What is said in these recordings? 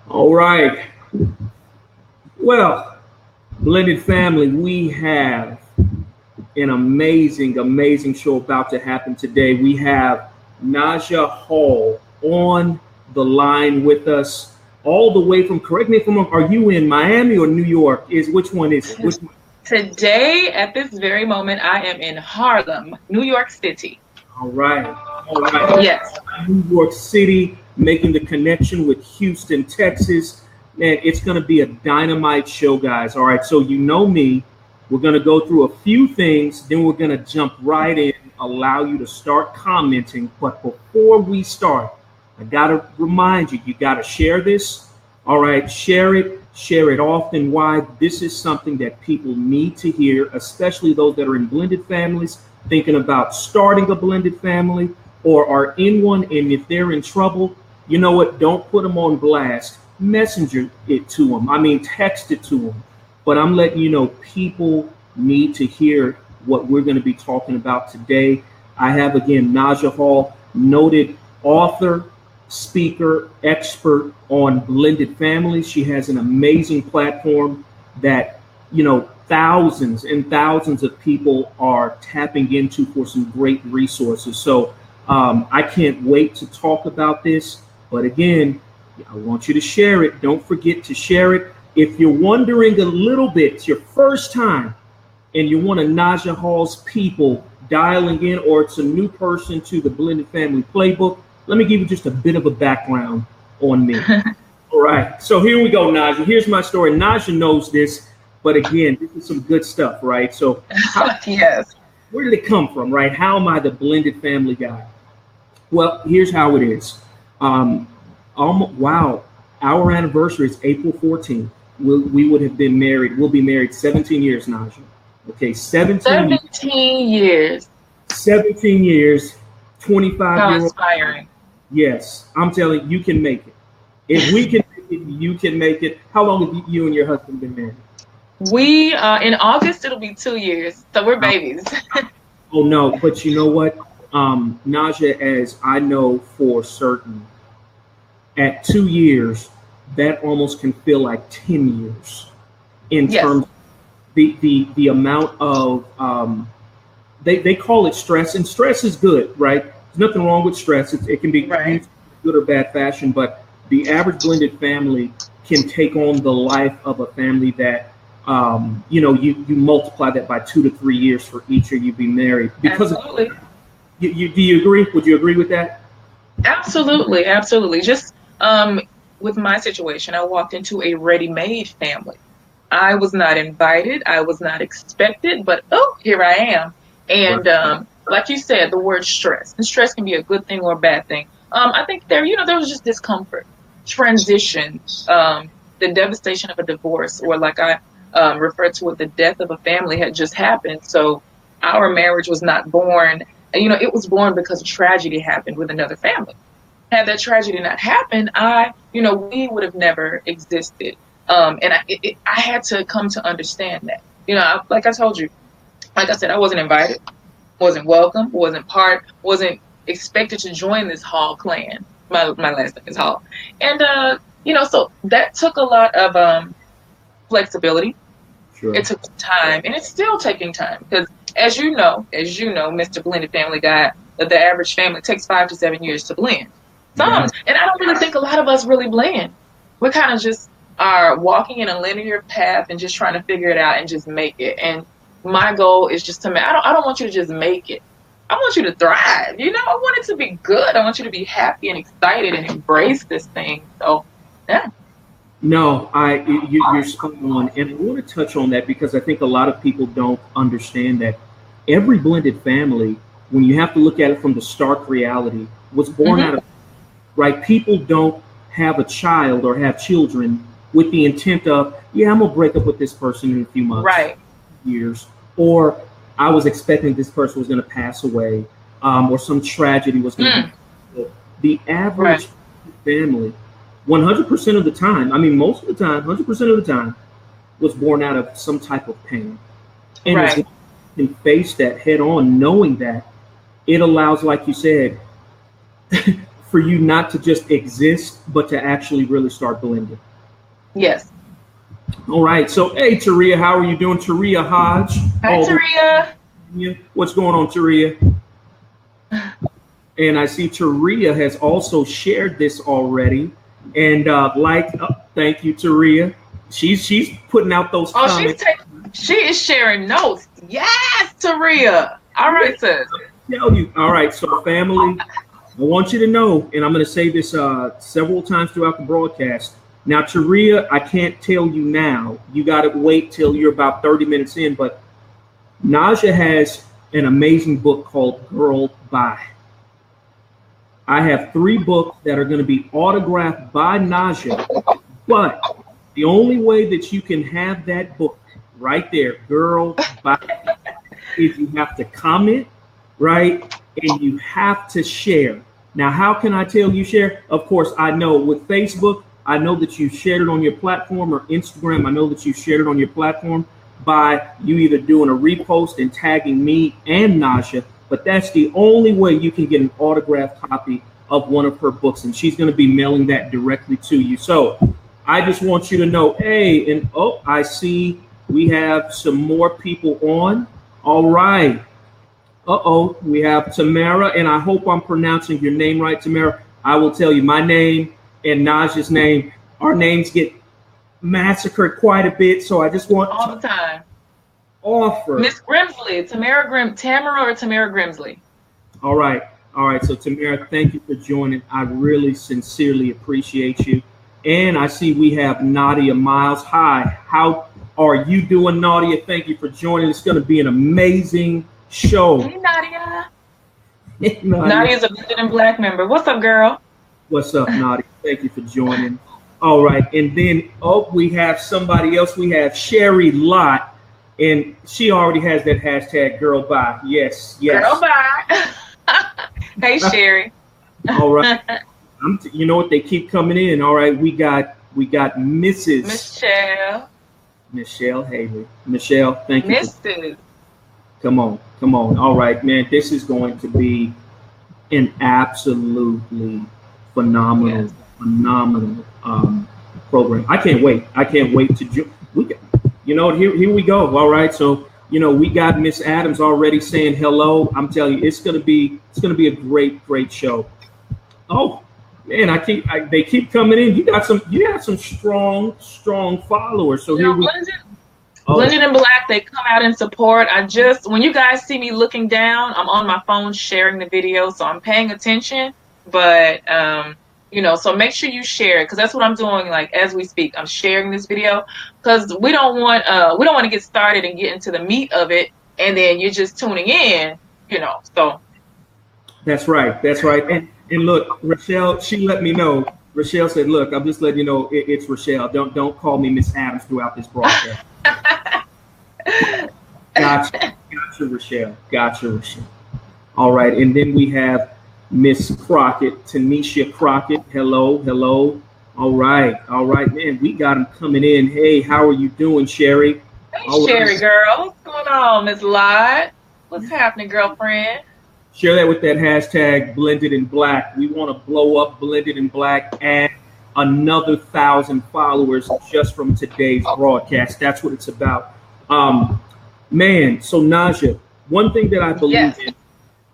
All right. Well, blended family, we have an amazing show about to happen today. We have Naja Hall on the line with us, all the way from. Correct me if I'm wrong. Are you in Miami or New York? Is which one is it? Which one? Today, at this very moment, I am in Harlem, New York City. All right. All right. Yes. New York City, making the connection with Houston, Texas. Man, it's going to be a dynamite show, guys. All right, so you know me. We're going to go through a few things, then we're going to jump right in, allow you to start commenting. But before we start, I got to remind you, you got to share this. All right, share it often. Why? This is something that people need to hear, especially those that are in blended families, thinking about starting a blended family or are in one. And if they're in trouble, you know what? Don't put them on blast. Messenger it to them. I mean, text it to them. But I'm letting you know people need to hear what we're going to be talking about today. I have, again, Naja Hall, noted author, speaker, expert on blended families. She has an amazing platform that, thousands and thousands of people are tapping into for some great resources. So I can't wait to talk about this. But again, I want you to share it. Don't forget to share it. If you're wondering a little bit, it's your first time and you're one of Naja Hall's people dialing in, or it's a new person to the Blended Family Playbook, let me give you just a bit of a background on me. All right. So here we go, Naja. Here's my story. Naja knows this, but again, this is some good stuff, right? So Yes. Where did it come from, right? How am I the blended family guy? Well, here's how it is. Wow, our anniversary is April 14th. We would have been married. We'll be married 17 years, Naja. Okay, 17 years. 17 years, 25 How years. inspiring. Yes, I'm telling you, you can make it. If we can make it, you can make it. How long have you and your husband been married? We, in August, it'll be 2 years. So we're babies. Oh, no, but you know what? Naja, as I know for certain, at 2 years, that almost can feel like 10 years in Yes. terms of the amount of they call it stress, and stress is good, right? There's nothing wrong with stress. It can be Right. used in good or bad fashion, but the average blended family can take on the life of a family that you multiply that by 2 to 3 years for each of you be married because Absolutely. do you agree? Would you agree with that? Absolutely. Absolutely. Just with my situation, I walked into a ready-made family. I was not invited. I was not expected, but oh, here I am. And like you said, the word stress, and stress can be a good thing or a bad thing. I think there was just discomfort, transition, the devastation of a divorce, or like I referred to it, the death of a family had just happened. So our marriage was not born. It was born because a tragedy happened with another family. Had that tragedy not happened, we would have never existed. And I had to come to understand that. Like I told you, like I said, I wasn't invited, wasn't welcome, wasn't expected to join this Hall clan. My last name is Hall. And, so that took a lot of flexibility. Sure. It took time, and it's still taking time because, as you know, Mr. Blended Family Guy, that the average family takes 5 to 7 years to blend. And I don't really think a lot of us really blend. We kind of just are walking in a linear path and just trying to figure it out and just make it. And my goal is just to make. I don't want you to just make it. I want you to thrive. I want it to be good. I want you to be happy and excited and embrace this thing. So, yeah. No, you're spot on, and I want to touch on that because I think a lot of people don't understand that every blended family, when you have to look at it from the stark reality, was born out of right. People don't have a child or have children with the intent of, yeah, I'm gonna break up with this person in a few months, Right. years, or I was expecting this person was going to pass away, or some tragedy was going to happen. The average family, 100% of the time, I mean, most of the time, 100% of the time, was born out of some type of pain. And as Right. you can face that head on, knowing that, it allows, like you said, for you not to just exist, but to actually really start blending. Yes. All right. So, hey, Taria, how are you doing? Taria Hodge. Hi, Taria. What's going on, Taria? And I see Taria has also shared this already. And thank you, Taria. She's putting out those comments. She is sharing notes. Yes, Taria. All right, sis. Tell you. All right. So, family, I want you to know, and I'm going to say this several times throughout the broadcast. Now, Taria, I can't tell you now. You got to wait till you're about 30 minutes in. But Naja has an amazing book called Girl Bye. I have 3 books that are going to be autographed by Naja. But the only way that you can have that book right there, Girl Bye, is you have to comment, right? And you have to share. Now, how can I tell you share? Of course, I know with Facebook, I know that you shared it on your platform, or Instagram, I know that you shared it on your platform by you either doing a repost and tagging me and Naja, but that's the only way you can get an autographed copy of one of her books, and she's going to be mailing that directly to you. So I just want you to know, hey, and I see we have some more people on. All right. We have Tamara, and I hope I'm pronouncing your name right, Tamara. I will tell you, my name and Naja's name, our names get massacred quite a bit, so I just want all the time. Offer Miss Grimsley, Tamara or Tamara Grimsley. All right. So Tamara, thank you for joining. I really sincerely appreciate you. And I see we have Nadia Miles. Hi, how are you doing, Nadia? Thank you for joining. It's going to be an amazing show. Hey, Nadia. Nadia's a Blended in Black member. What's up, girl? What's up, Nadia? Thank you for joining. All right. And then, we have somebody else. We have Sherry Lott, and she already has that hashtag Girl Bye. Yes. Girl Bye. Hey, Sherry. All right. You know what? They keep coming in. All right. We got Mrs. Michelle Haley. Michelle, thank you. Mrs. Come on. All right, man. This is going to be an absolutely phenomenal program. I can't wait to here we go. All right. So, we got Miss Adams already saying hello. I'm telling you, it's gonna be a great show. Oh man, they keep coming in. You got some strong followers. So here we Blended in Black, they come out in support. When you guys see me looking down, I'm on my phone sharing the video, so I'm paying attention. But so make sure you share it, because that's what I'm doing. Like as we speak, I'm sharing this video because we don't want to get started and get into the meat of it, and then you're just tuning in. So that's right. And look, Rochelle, she let me know. Rochelle said, "Look, I'm just letting you know it's Rochelle. Don't call me Miss Adams throughout this broadcast." Gotcha, Rochelle. All right, and then we have Miss Crockett, Tanisha Crockett. Hello. All right, man. We got them coming in. Hey, how are you doing, Sherry? Hey, Sherry, girl. What's going on, Miss Lott? What's happening, girlfriend? Share that with that hashtag Blended in Black. We want to blow up Blended in Black and another 1,000 followers just from today's broadcast. That's what it's about. Man, so Naja, one thing that I believe in,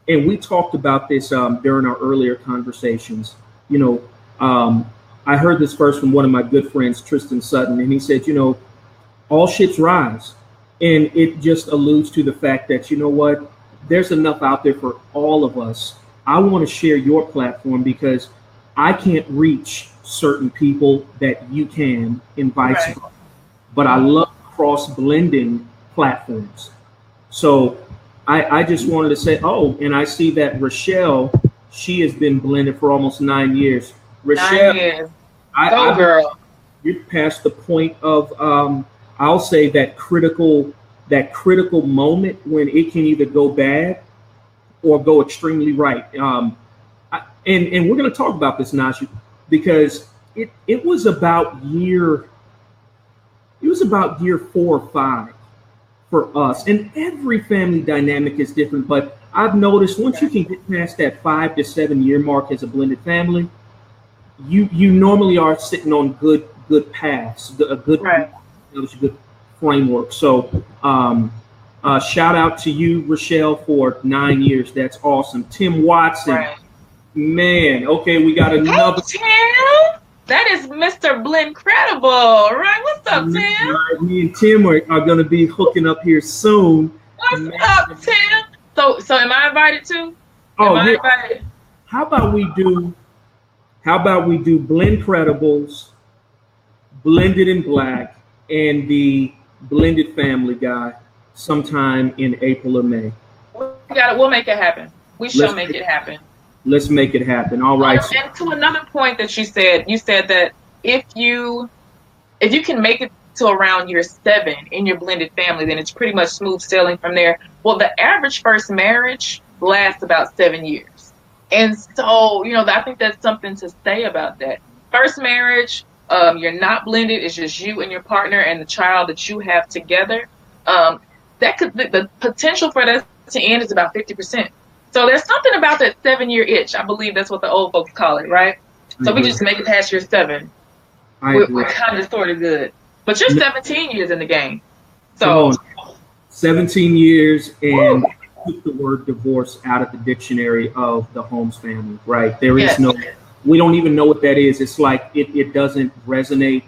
and we talked about this during our earlier conversations, I heard this first from one of my good friends, Tristan Sutton, and he said, all ships rise. And it just alludes to the fact that, there's enough out there for all of us. I want to share your platform because I can't reach certain people that you can, and vice versa. But I love cross-blending platforms. So I just wanted to say, and I see that Rochelle, she has been blended for almost 9 years. Rochelle, 9 years. Girl. You're past the point of, I'll say that critical moment when it can either go bad or go extremely right. And we're going to talk about this, Naja, because it was about year 4 or 5 for us. And every family dynamic is different, but I've noticed once you can get past that 5 to 7 year mark as a blended family, you normally are sitting on good paths, a Right. good framework. So shout out to you, Rochelle, for 9 years. That's awesome. Tim Watson, Right. man. Okay, we got Hey, another. Tim. That is Mr. Blincredible, right? What's up, Tim? Right, me and Tim are going to be hooking up here soon. What's Man. up, Tim? So am I invited too? Am Oh I yeah. invited? How about we do? How about we do Blend Credibles, Blended in Black, and the Blended Family Guy sometime in April or May. We got it. We'll make it happen. We shall Let's make it happen. let's make it happen. All right. And to another point that you said that if you can make it to around year 7 in your blended family, then it's pretty much smooth sailing from there. Well, the average first marriage lasts about 7 years. And so, I think that's something to say about that. First marriage, you're not blended. It's just you and your partner and the child that you have together. The potential for that to end is about 50%. So there's something about that 7-year itch. I believe that's what the old folks call it, right? So we just make it past year 7. We're kind of sort of good. But you're 17 years in the game. So 17 years, and took the word divorce out of the dictionary of the Holmes family, right? There is we don't even know what that is. It's like it doesn't resonate.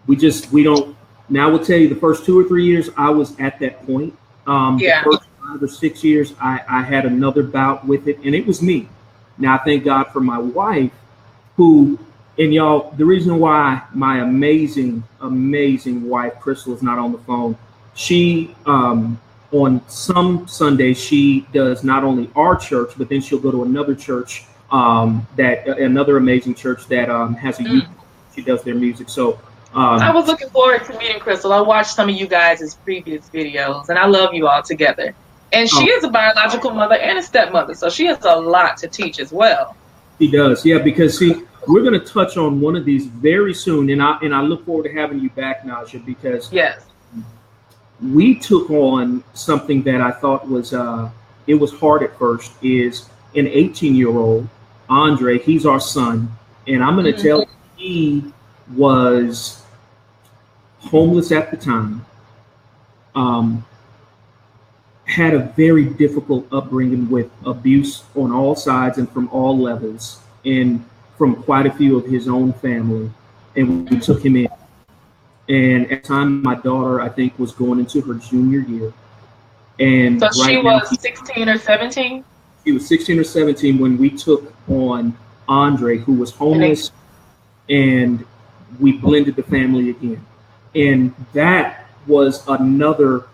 We don't. Now I will tell you, the first 2 or 3 years I was at that point. The first 5 or 6 years I had another bout with it, and it was me. Now I thank God for my wife, who, and y'all, the reason why my amazing wife Crystal is not on the phone, she on some Sundays she does not only our church, but then she'll go to another church, another amazing church that has a youth. She does their music. So I was looking forward to meeting Crystal. I watched some of you guys' previous videos, and I love you all together. And she is a biological mother and a stepmother, so she has a lot to teach as well. She does, yeah, because we're going to touch on one of these very soon, and I look forward to having you back, Naja, because we took on something that I thought was it was hard at first. Is an 18-year-old Andre? He's our son, and I'm going to tell you, he was homeless at the time. Had a very difficult upbringing with abuse on all sides and from all levels, and from quite a few of his own family. And we took him in. And at the time, my daughter, I think, was going into her junior year. And so she was 16 or 17? She was 16 or 17 when we took on Andre, who was homeless, and we blended the family again. And that was another,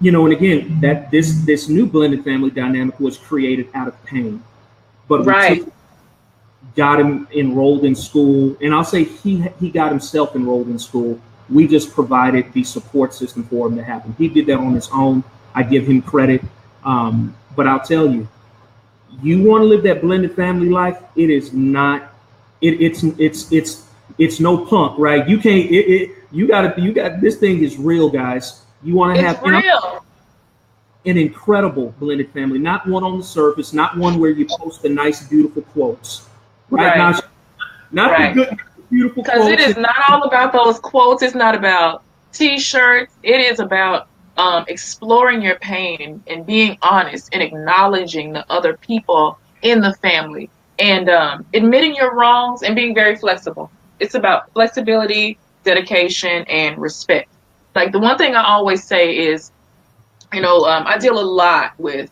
and again, that this new blended family dynamic was created out of pain. But we got him enrolled in school, and I'll say he got himself enrolled in school. We just provided the support system for him to happen. He did that on his own. I give him credit. But I'll tell you, you want to live that blended family life, it is not, it's no punk, right? You can't, you got, this thing is real, guys. You want to have an incredible blended family, not one on the surface, not one where you post the nice, beautiful quotes, right? Not the good, beautiful quotes. Because it is not all about those quotes. It's not about T-shirts. It is about exploring your pain and being honest and acknowledging the other people in the family and admitting your wrongs and being very flexible. It's about flexibility, dedication, and respect. Like the one thing I always say is, I deal a lot with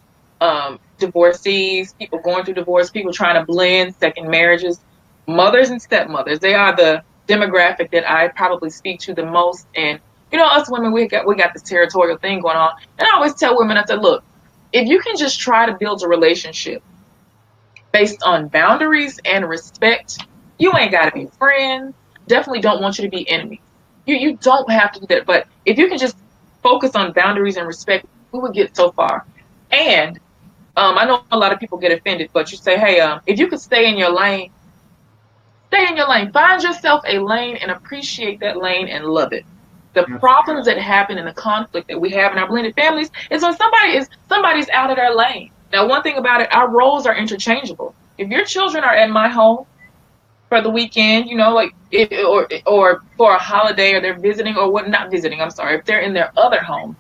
divorcees, people going through divorce, people trying to blend second marriages, mothers and stepmothers. They are the demographic that I probably speak to the most. And us women, we got this territorial thing going on. And I always tell women, I said, look, if you can just try to build a relationship based on boundaries and respect, you ain't got to be friends. Definitely don't want you to be enemies. You don't have to do that. But if you can just focus on boundaries and respect, we would get so far. And I know a lot of people get offended, but you say, hey, if you could stay in your lane, stay in your lane. Find yourself a lane and appreciate that lane and love it. The problems that happen in the conflict that we have in our blended families is when somebody's out of their lane. Now, one thing about it, our roles are interchangeable. If your children are at my home for the weekend, or for a holiday, or they're visiting, or what, not visiting, I'm sorry, if they're in their other home,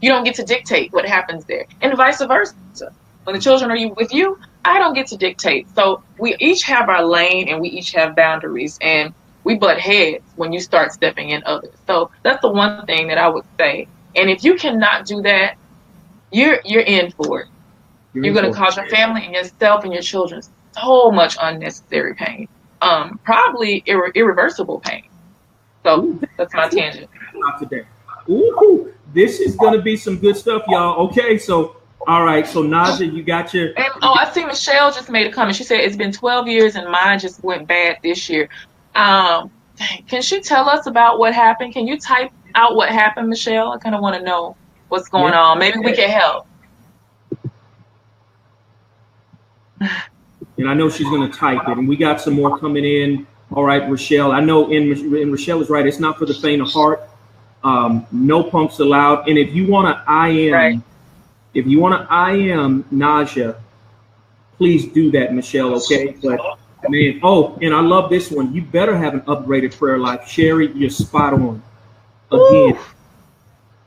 you don't get to dictate what happens there, and vice versa. When the children are with you, I don't get to dictate. So we each have our lane, and we each have boundaries, and we butt heads when you start stepping in others. So that's the one thing that I would say. And if you cannot do that, you're in for it. You're going to cause your family and yourself and your children so much unnecessary pain, probably irreversible pain. So that's my tangent. Not today. Ooh, this is going to be some good stuff, y'all. Okay, so all right, so Naja, you got your. And, I see Michelle just made a comment. She said it's been 12 years and mine just went bad this year. Can she tell us about what happened? Can you type out what happened, Michelle? I kind of want to know what's going on. Maybe we can help. And I know she's going to type it, and we got some more coming in. All right, Rochelle. I know, and Rochelle is right. It's not for the faint of heart. No punks allowed. And if you want to IM Naja, please do that, Michelle. Okay, but man, and I love this one. You better have an upgraded prayer life, Sherry. You're spot on. Again,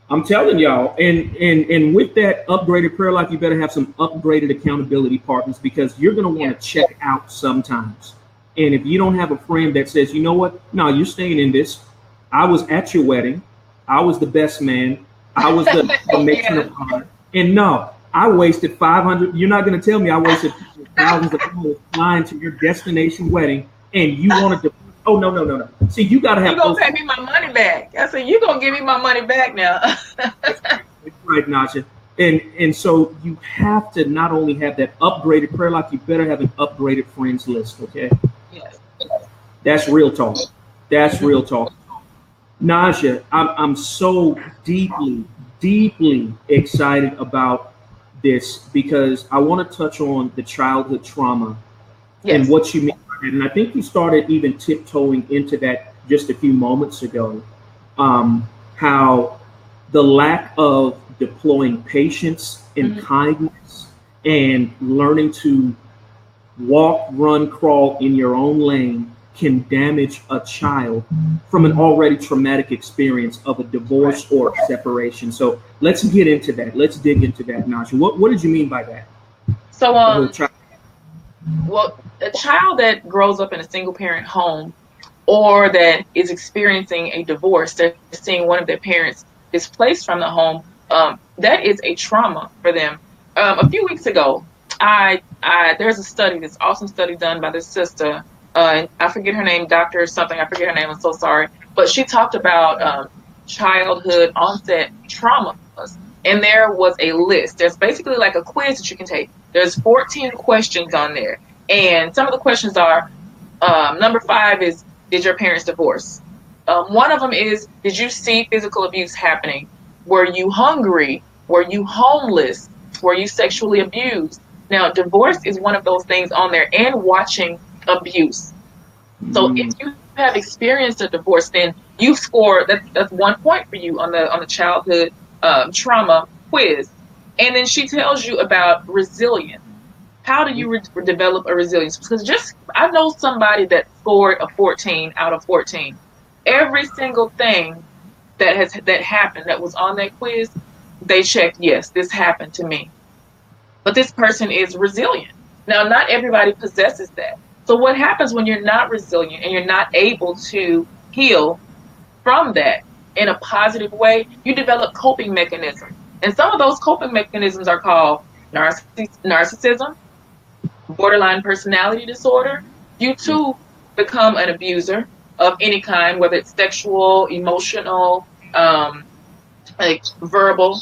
I'm telling y'all, and with that upgraded prayer life, you better have some upgraded accountability partners, because you're going to want to check out sometimes. And if you don't have a friend that says, you know what, no, you're staying in this. I was at your wedding. I was the best man. I was the matron of honor. And no, I wasted 500. You're not going to tell me I wasted thousands of dollars flying to your destination wedding, and you wanted to. Oh, no. See, you got to have. You're going to pay me my money back. I said, you're going to give me my money back now. That's right, Naja. And so you have to not only have that upgraded prayer life, you better have an upgraded friends list, okay? Yes. That's real talk. That's real talk. Naja, I'm so deeply excited about this, because I want to touch on the childhood trauma and what you mean by that. And I think you started even tiptoeing into that just a few moments ago, how the lack of deploying patience and kindness and learning to walk, run, crawl in your own lane can damage a child from an already traumatic experience of a divorce or a separation. So let's get into that. Let's dig into that, Naja. What did you mean by that? So, well, a child that grows up in a single parent home, or that is experiencing a divorce, they're seeing one of their parents displaced from the home, that is a trauma for them. A few weeks ago, there's a study, this awesome study done by this sister, I forget her name, Dr. something, I forget her name, I'm so sorry, but she talked about childhood onset traumas, and there was a list. There's basically like a quiz that you can take. There's 14 questions on there, and some of the questions are, number 5 is, did your parents divorce? One of them is, did you see physical abuse happening? Were you hungry? Were you homeless? Were you sexually abused? Now, divorce is one of those things on there, and watching abuse. So if you have experienced a divorce, then you've scored, that's 1 point for you on the childhood trauma quiz. And then she tells you about resilience. How do you develop a resilience? Because I know somebody that scored a 14 out of 14. Every single thing that happened that was on that quiz, they checked, yes, this happened to me. But this person is resilient. Now, not everybody possesses that. So what happens when you're not resilient and you're not able to heal from that in a positive way? You develop coping mechanisms. And some of those coping mechanisms are called narcissism, borderline personality disorder. You too become an abuser of any kind, whether it's sexual, emotional, like verbal.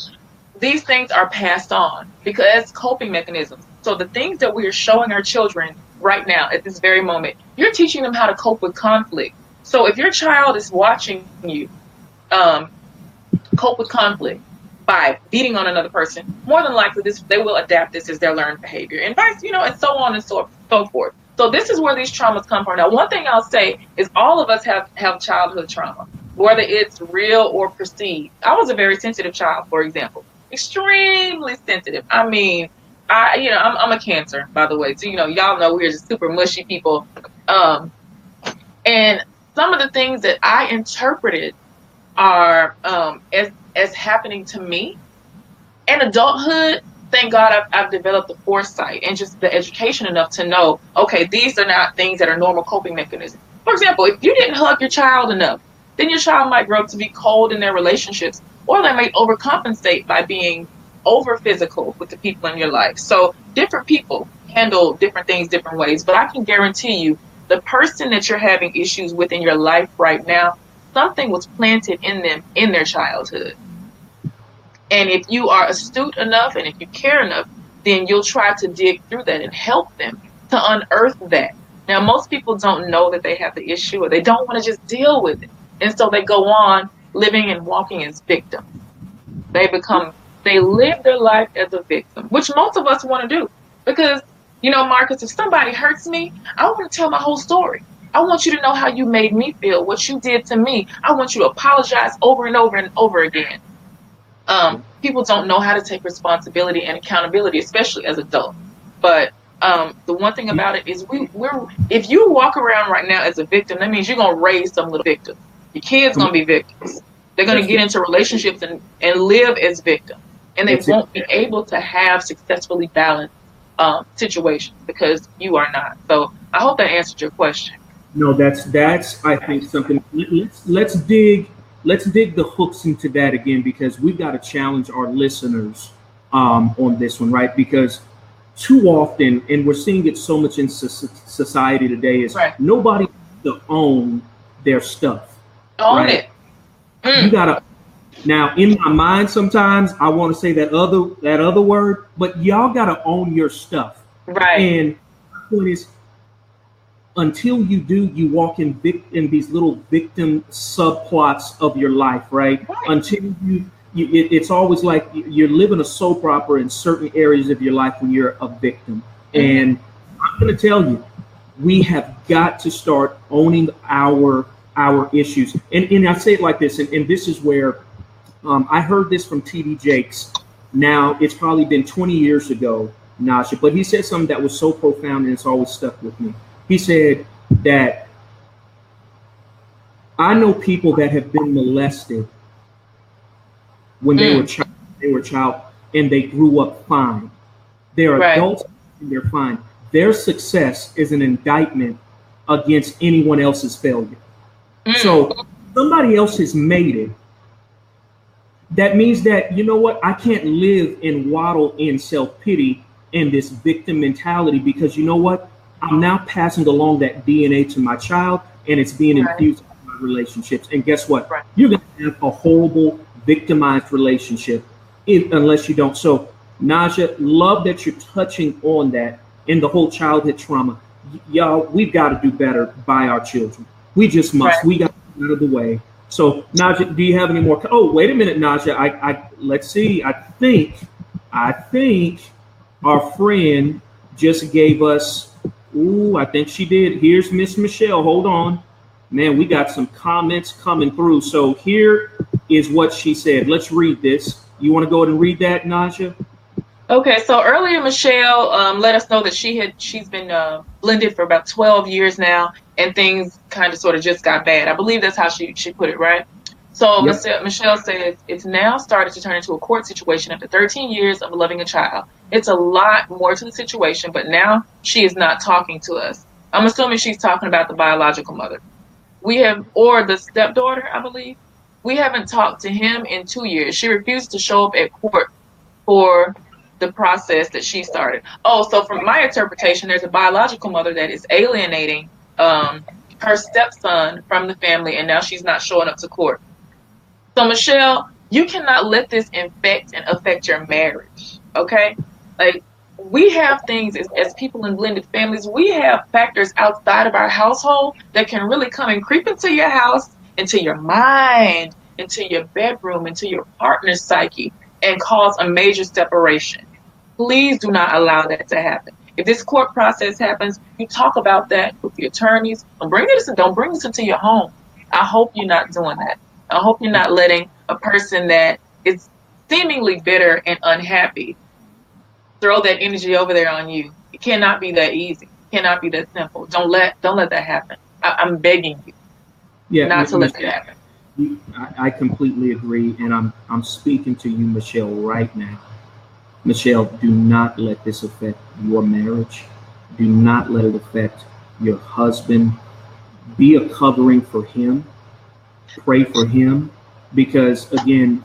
These things are passed on because coping mechanisms. So the things that we are showing our children right now at this very moment, you're teaching them how to cope with conflict. So if your child is watching you cope with conflict by beating on another person, more than likely they will adapt this as their learned behavior, and and so on and so forth. So this is where these traumas come from. Now, one thing I'll say is all of us have childhood trauma. whether it's real or perceived. I was a very sensitive child, for example, extremely sensitive. I mean, I'm a Cancer, by the way. So, y'all know we're just super mushy people. Um, and some of the things that I interpreted are as happening to me in adulthood. Thank God I've developed the foresight and just the education enough to know, okay, these are not things that are normal coping mechanisms. For example, if you didn't hug your child enough, then your child might grow up to be cold in their relationships, or they might overcompensate by being over physical with the people in your life. So different people handle different things different ways, but I can guarantee you the person that you're having issues with in your life right now, something was planted in them in their childhood. And if you are astute enough and if you care enough, then you'll try to dig through that and help them to unearth that. Now, most people don't know that they have the issue, or they don't want to just deal with it. And so they go on living and walking as victims. They live their life as a victim, which most of us want to do. Because, Marcus, if somebody hurts me, I want to tell my whole story. I want you to know how you made me feel, what you did to me. I want you to apologize over and over and over again. People don't know how to take responsibility and accountability, especially as adults. But the one thing about it is if you walk around right now as a victim, that means you're going to raise some little victims. Your kids going to be victims. They're going to get into relationships and live as victims. And they won't be able to have successfully balanced situations because you are not. So I hope that answered your question. No, that's I think something. Let's dig the hooks into that again, because we've got to challenge our listeners on this one, right? Because too often, and we're seeing it so much in society today, is right. Nobody to own their stuff. Own it. You gotta. Now, in my mind, sometimes I want to say that other word, but y'all gotta own your stuff. Right. And the point is, until you do, you walk in these little victim subplots of your life, right? Until it's always like you're living a soap opera in certain areas of your life when you're a victim. And I'm going to tell you, we have got to start owning our issues. And I say it like this, and this is where I heard this from T.D. Jakes. Now, it's probably been 20 years ago, Naja, but he said something that was so profound and it's always stuck with me. He said that I know people that have been molested when they were a child, and they grew up fine. They're adults and they're fine. Their success is an indictment against anyone else's failure. So somebody else has made it. That means that, you know what, I can't live and waddle in self-pity and this victim mentality, because you know what? I'm now passing along that DNA to my child, and it's being infused in my relationships. And guess what? You're going to have a horrible, victimized relationship unless you don't. So, Naja, love that you're touching on that in the whole childhood trauma. Y'all, we've got to do better by our children. We just must. We got to get out of the way. So, Naja, do you have any more? Oh, wait a minute, Naja. Let's see. I think our friend just gave us. Ooh, I think she did. Here's Miss Michelle. Hold on. Man, we got some comments coming through. So here is what she said. Let's read this. You want to go ahead and read that, Naja? Okay, so earlier Michelle let us know that she's been blended for about 12 years now, and things kind of sort of just got bad. I believe that's how she put it, right? So Michelle says it's now started to turn into a court situation after 13 years of loving a child. It's a lot more to the situation, but now she is not talking to us. I'm assuming she's talking about the biological mother. Or the stepdaughter, I believe. We haven't talked to him in 2 years. She refused to show up at court for the process that she started. Oh, so from my interpretation, there's a biological mother that is alienating her stepson from the family, and now she's not showing up to court. So, Michelle, you cannot let this infect and affect your marriage, okay? Like, we have things as people in blended families, we have factors outside of our household that can really come and creep into your house, into your mind, into your bedroom, into your partner's psyche, and cause a major separation. Please do not allow that to happen. If this court process happens, you talk about that with the attorneys. Don't bring this into your home. I hope you're not doing that. I hope you're not letting a person that is seemingly bitter and unhappy throw that energy over there on you. It cannot be that easy. It cannot be that simple. Don't let that happen. I'm begging you Yeah, not to let that happen. I completely agree, and I'm speaking to you, Michelle, right now. Michelle, do not let this affect your marriage. Do not let it affect your husband. Be a covering for him. Pray for him, because again,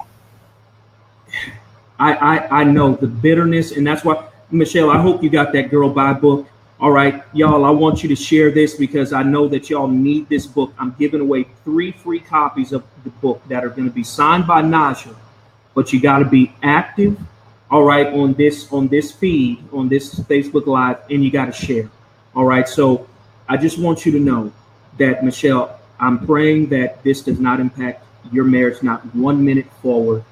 I know the bitterness, and that's why, Michelle, I hope you got that Girl Bye book. All right, y'all, I want you to share this because I know that y'all need this book. I'm giving away 3 free copies of the book that are going to be signed by Naja, but you got to be active, all right, on this feed, on this Facebook Live, and you got to share. All right, so I just want you to know that, Michelle, I'm praying that this does not impact your marriage, not 1 minute forward,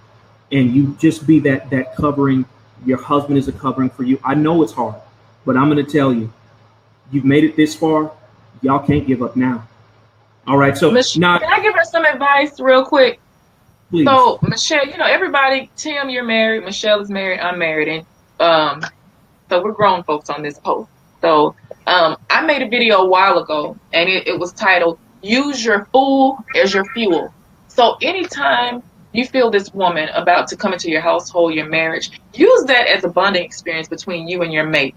and you just be that covering. Your husband is a covering for you. I know it's hard, but I'm going to tell you, you've made it this far. Y'all can't give up now. All right. So now, can I give her some advice real quick? please. So Michelle, everybody, Tim, you're married, Michelle is married, I'm married, and so we're grown folks on this post. So I made a video a while ago, and it was titled "Use Your Fool as Your Fuel." So anytime you feel this woman about to come into your household, your marriage, use that as a bonding experience between you and your mate.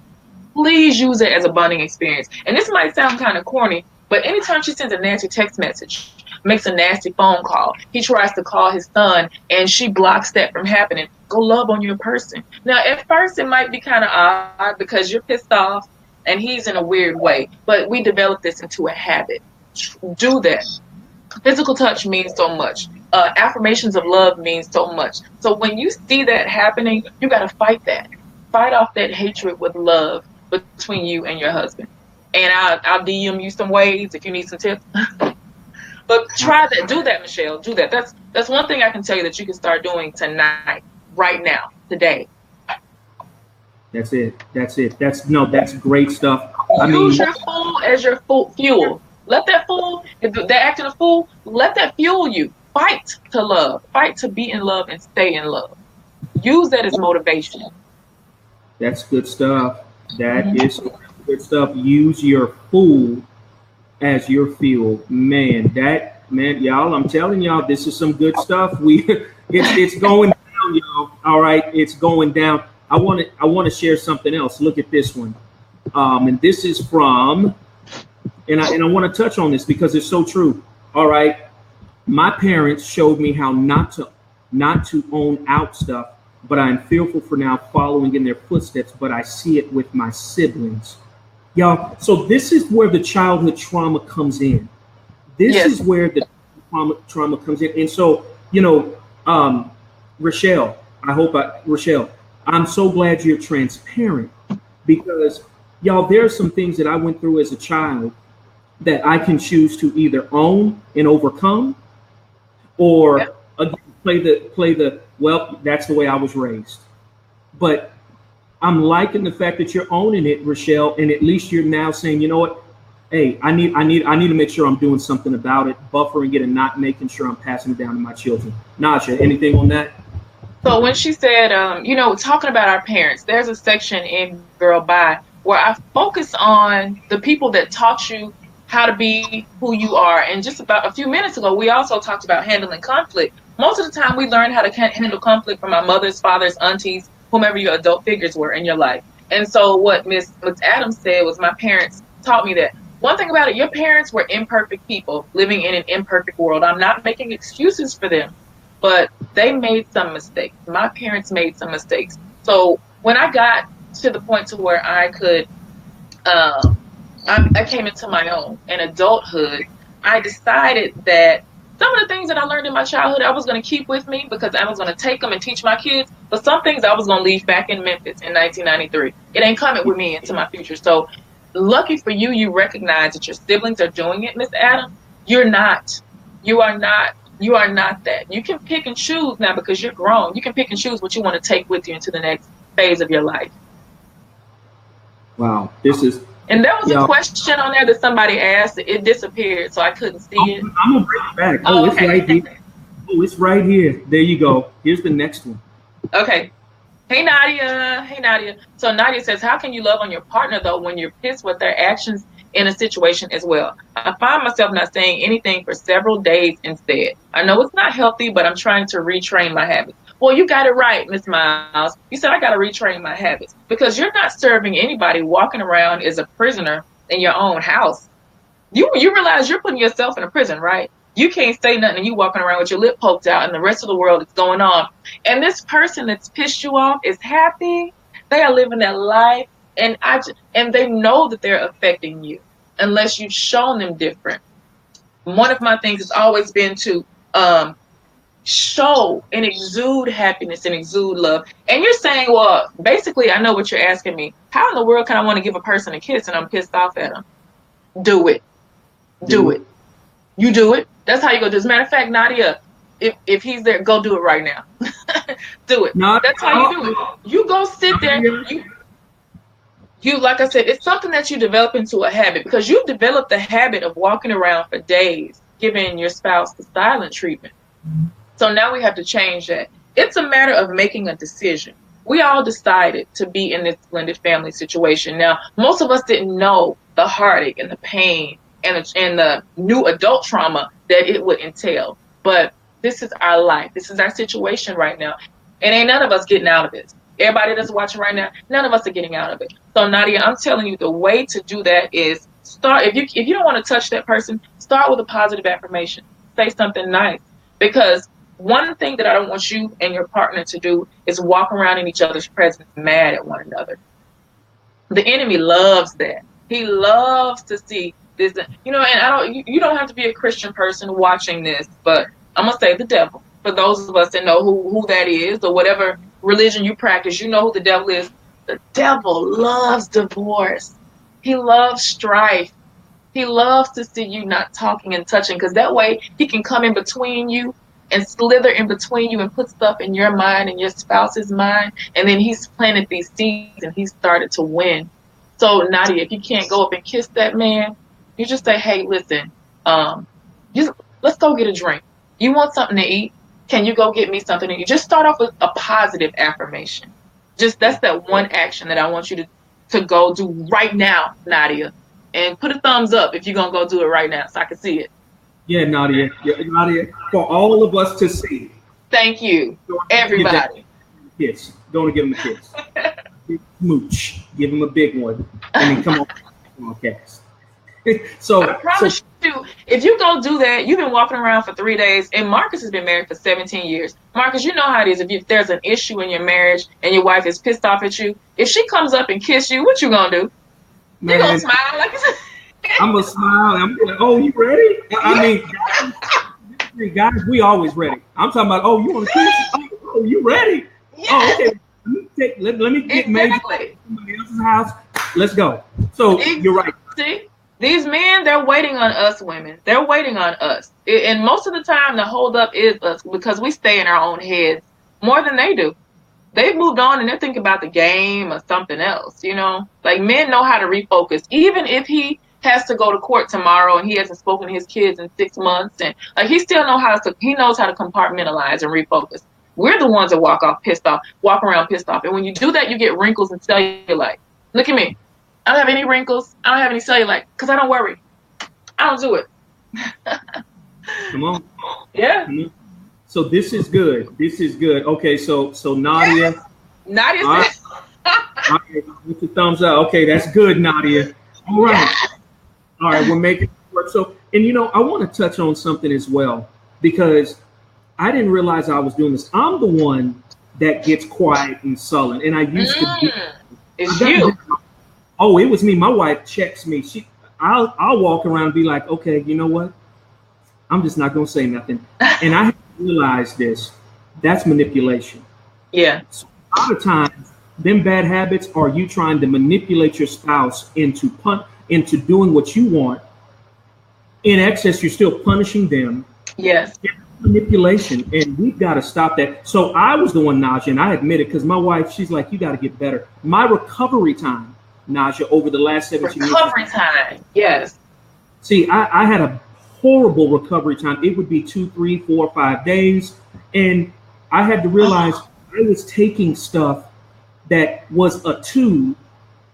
Please use it as a bonding experience. And this might sound kind of corny, but anytime she sends a nasty text message, makes a nasty phone call, he tries to call his son, and she blocks that from happening, go love on your person. Now, at first, it might be kind of odd because you're pissed off and he's in a weird way, but we develop this into a habit. Do that. Physical touch means so much. Affirmations of love means so much. So when you see that happening, you got to fight that. Fight off that hatred with love between you and your husband. And I'll DM you some ways if you need some tips. But try that. Do that, Michelle. Do that. That's one thing I can tell you that you can start doing tonight, right now, today. That's it. That's great stuff. Use your fool as your fuel. Let that fool, if they're acting a fool, let that fuel you. Fight to love. Fight to be in love and stay in love. Use that as motivation. That's good stuff. That is good stuff. Use your fool as your fuel. Man, y'all, I'm telling y'all, this is some good stuff. It's going down, y'all. All right, it's going down. I want to share something else. Look at this one. And this is from, and I want to touch on this because it's so true. All right. My parents showed me how not to own out stuff, but I am fearful for now following in their footsteps, but I see it with my siblings. Y'all, so this is where the childhood trauma comes in. This is where the trauma comes in. And so, Rochelle, Rochelle, I'm so glad you're transparent because, y'all, there are some things that I went through as a child that I can choose to either own and overcome or again, play the well, that's the way I was raised. But I'm liking the fact that you're owning it, Rochelle, and at least you're now saying, you know what? Hey, I need to make sure I'm doing something about it, buffering it, and not making sure I'm passing it down to my children. Naja, anything on that? So when she said, talking about our parents, there's a section in Girl Bye where I focus on the people that taught you how to be who you are. And just about a few minutes ago, we also talked about handling conflict. Most of the time, we learn how to handle conflict from our mothers, fathers, aunties, whomever your adult figures were in your life. And so what Miss Adams said was my parents taught me that. One thing about it, your parents were imperfect people living in an imperfect world. I'm not making excuses for them, but they made some mistakes. My parents made some mistakes. So when I got to the point to where I could, I came into my own in adulthood, I decided that some of the things that I learned in my childhood, I was going to keep with me because I was going to take them and teach my kids. But some things I was going to leave back in Memphis in 1993. It ain't coming with me into my future. So lucky for you, you recognize that your siblings are doing it, Miss Adams. You're not. You are not. You are not that. You can pick and choose now because you're grown. You can pick and choose what you want to take with you into the next phase of your life. Wow, this is And there was a question on there that somebody asked. It disappeared, so I couldn't see it. I'm gonna bring it back. Oh, it's right here. Oh, it's right here. There you go. Here's the next one. Okay. Hey Nadia. Hey Nadia. So Nadia says, how can you love on your partner though when you're pissed with their actions in a situation as well? I find myself not saying anything for several days instead. I know it's not healthy, but I'm trying to retrain my habits. Well, you got it right, Miss Miles. You said I got to retrain my habits because you're not serving anybody walking around as a prisoner in your own house. You realize you're putting yourself in a prison, right? You can't say nothing and you walking around with your lip poked out and the rest of the world is going on. And this person that's pissed you off is happy. They are living their life and they know that they're affecting you unless you've shown them different. One of my things has always been to show and exude happiness and exude love. And you're saying, well, basically, I know what you're asking me. How in the world can I want to give a person a kiss and I'm pissed off at them? Do it. Do it. You do it. That's how you go do it. As a matter of fact, Nadia, if he's there, go do it right now. Do it. That's how you do it. You go sit there. You, like I said, it's something that you develop into a habit because you've developed the habit of walking around for days, giving your spouse the silent treatment. So now we have to change that. It's a matter of making a decision. We all decided to be in this blended family situation. Now, most of us didn't know the heartache and the pain and the new adult trauma that it would entail. But this is our life. This is our situation right now. And ain't none of us getting out of it. Everybody that's watching right now, none of us are getting out of it. So Nadia, I'm telling you, the way to do that is start. If you don't want to touch that person, start with a positive affirmation. Say something nice. Because one thing that I don't want you and your partner to do is walk around in each other's presence mad at one another. The enemy loves that. He loves to see this, and you don't have to be a Christian person watching this, but I'm going to say the devil. For those of us that know who that is or whatever religion you practice, you know who the devil is. The devil loves divorce. He loves strife. He loves to see you not talking and touching because that way he can come in between you and slither in between you and put stuff in your mind and your spouse's mind. And then he's planted these seeds and he's started to win. So Nadia, if you can't go up and kiss that man, you just say, hey, listen, let's go get a drink. You want something to eat? Can you go get me something to eat? Just start off with a positive affirmation. That's that one action that I want you to go do right now, Nadia. And put a thumbs up if you're going to go do it right now so I can see it. Yeah, Nadia. Nadia, for all of us to see. Thank you, everybody. Yes, don't give him a kiss. Smooch. Give him a big one. And then come on, cast. So I promise you, if you go do that, you've been walking around for 3 days, and Marcus has been married for 17 years. Marcus, you know how it is. If there's an issue in your marriage and your wife is pissed off at you, if she comes up and kiss you, what you gonna do? You gonna smile like I'm gonna smile. I'm gonna, oh, you ready? I mean, guys, we always ready. I'm talking about, oh, you want to kiss? Oh, you ready? Yeah. Oh, okay. Let me get Major to somebody else's house. Let's go. So you're right. See, these men, they're waiting on us women. They're waiting on us. And most of the time, the holdup is us because we stay in our own heads more than they do. They've moved on and they're thinking about the game or something else, Like men know how to refocus. Even if he has to go to court tomorrow and he hasn't spoken to his kids in 6 months, and like he knows how to compartmentalize and refocus. We're the ones that walk around pissed off. And when you do that, you get wrinkles and cellulite. Look at me. I don't have any wrinkles. I don't have any cellulite because I don't worry. I don't do it. Come on. Yeah. Come on. So this is good. This is good. Okay, so Nadia. Yes. Nadia. All right, with the thumbs up. Okay, that's good, Nadia. All right. Yes. All right, we're making it work. So, and I want to touch on something as well because I didn't realize I was doing this. I'm the one that gets quiet and sullen, and I used to be. It's you. Oh, it was me. My wife checks me. I'll walk around and be like, okay, you know what? I'm just not gonna say nothing. And I realized this. That's manipulation. Yeah. So a lot of times, them bad habits are you trying to manipulate your spouse into doing what you want. In excess, you're still punishing them. Yes. Manipulation, and we've got to stop that. So I was the one, Naja, and I admit it because my wife, she's like, you got to get better. My recovery time Naja, over the last 17 years. Recovery time. Yes. See, I had a horrible recovery time. It would be 2, 3, 4, 5 days. And I had to realize I was taking stuff that was a 2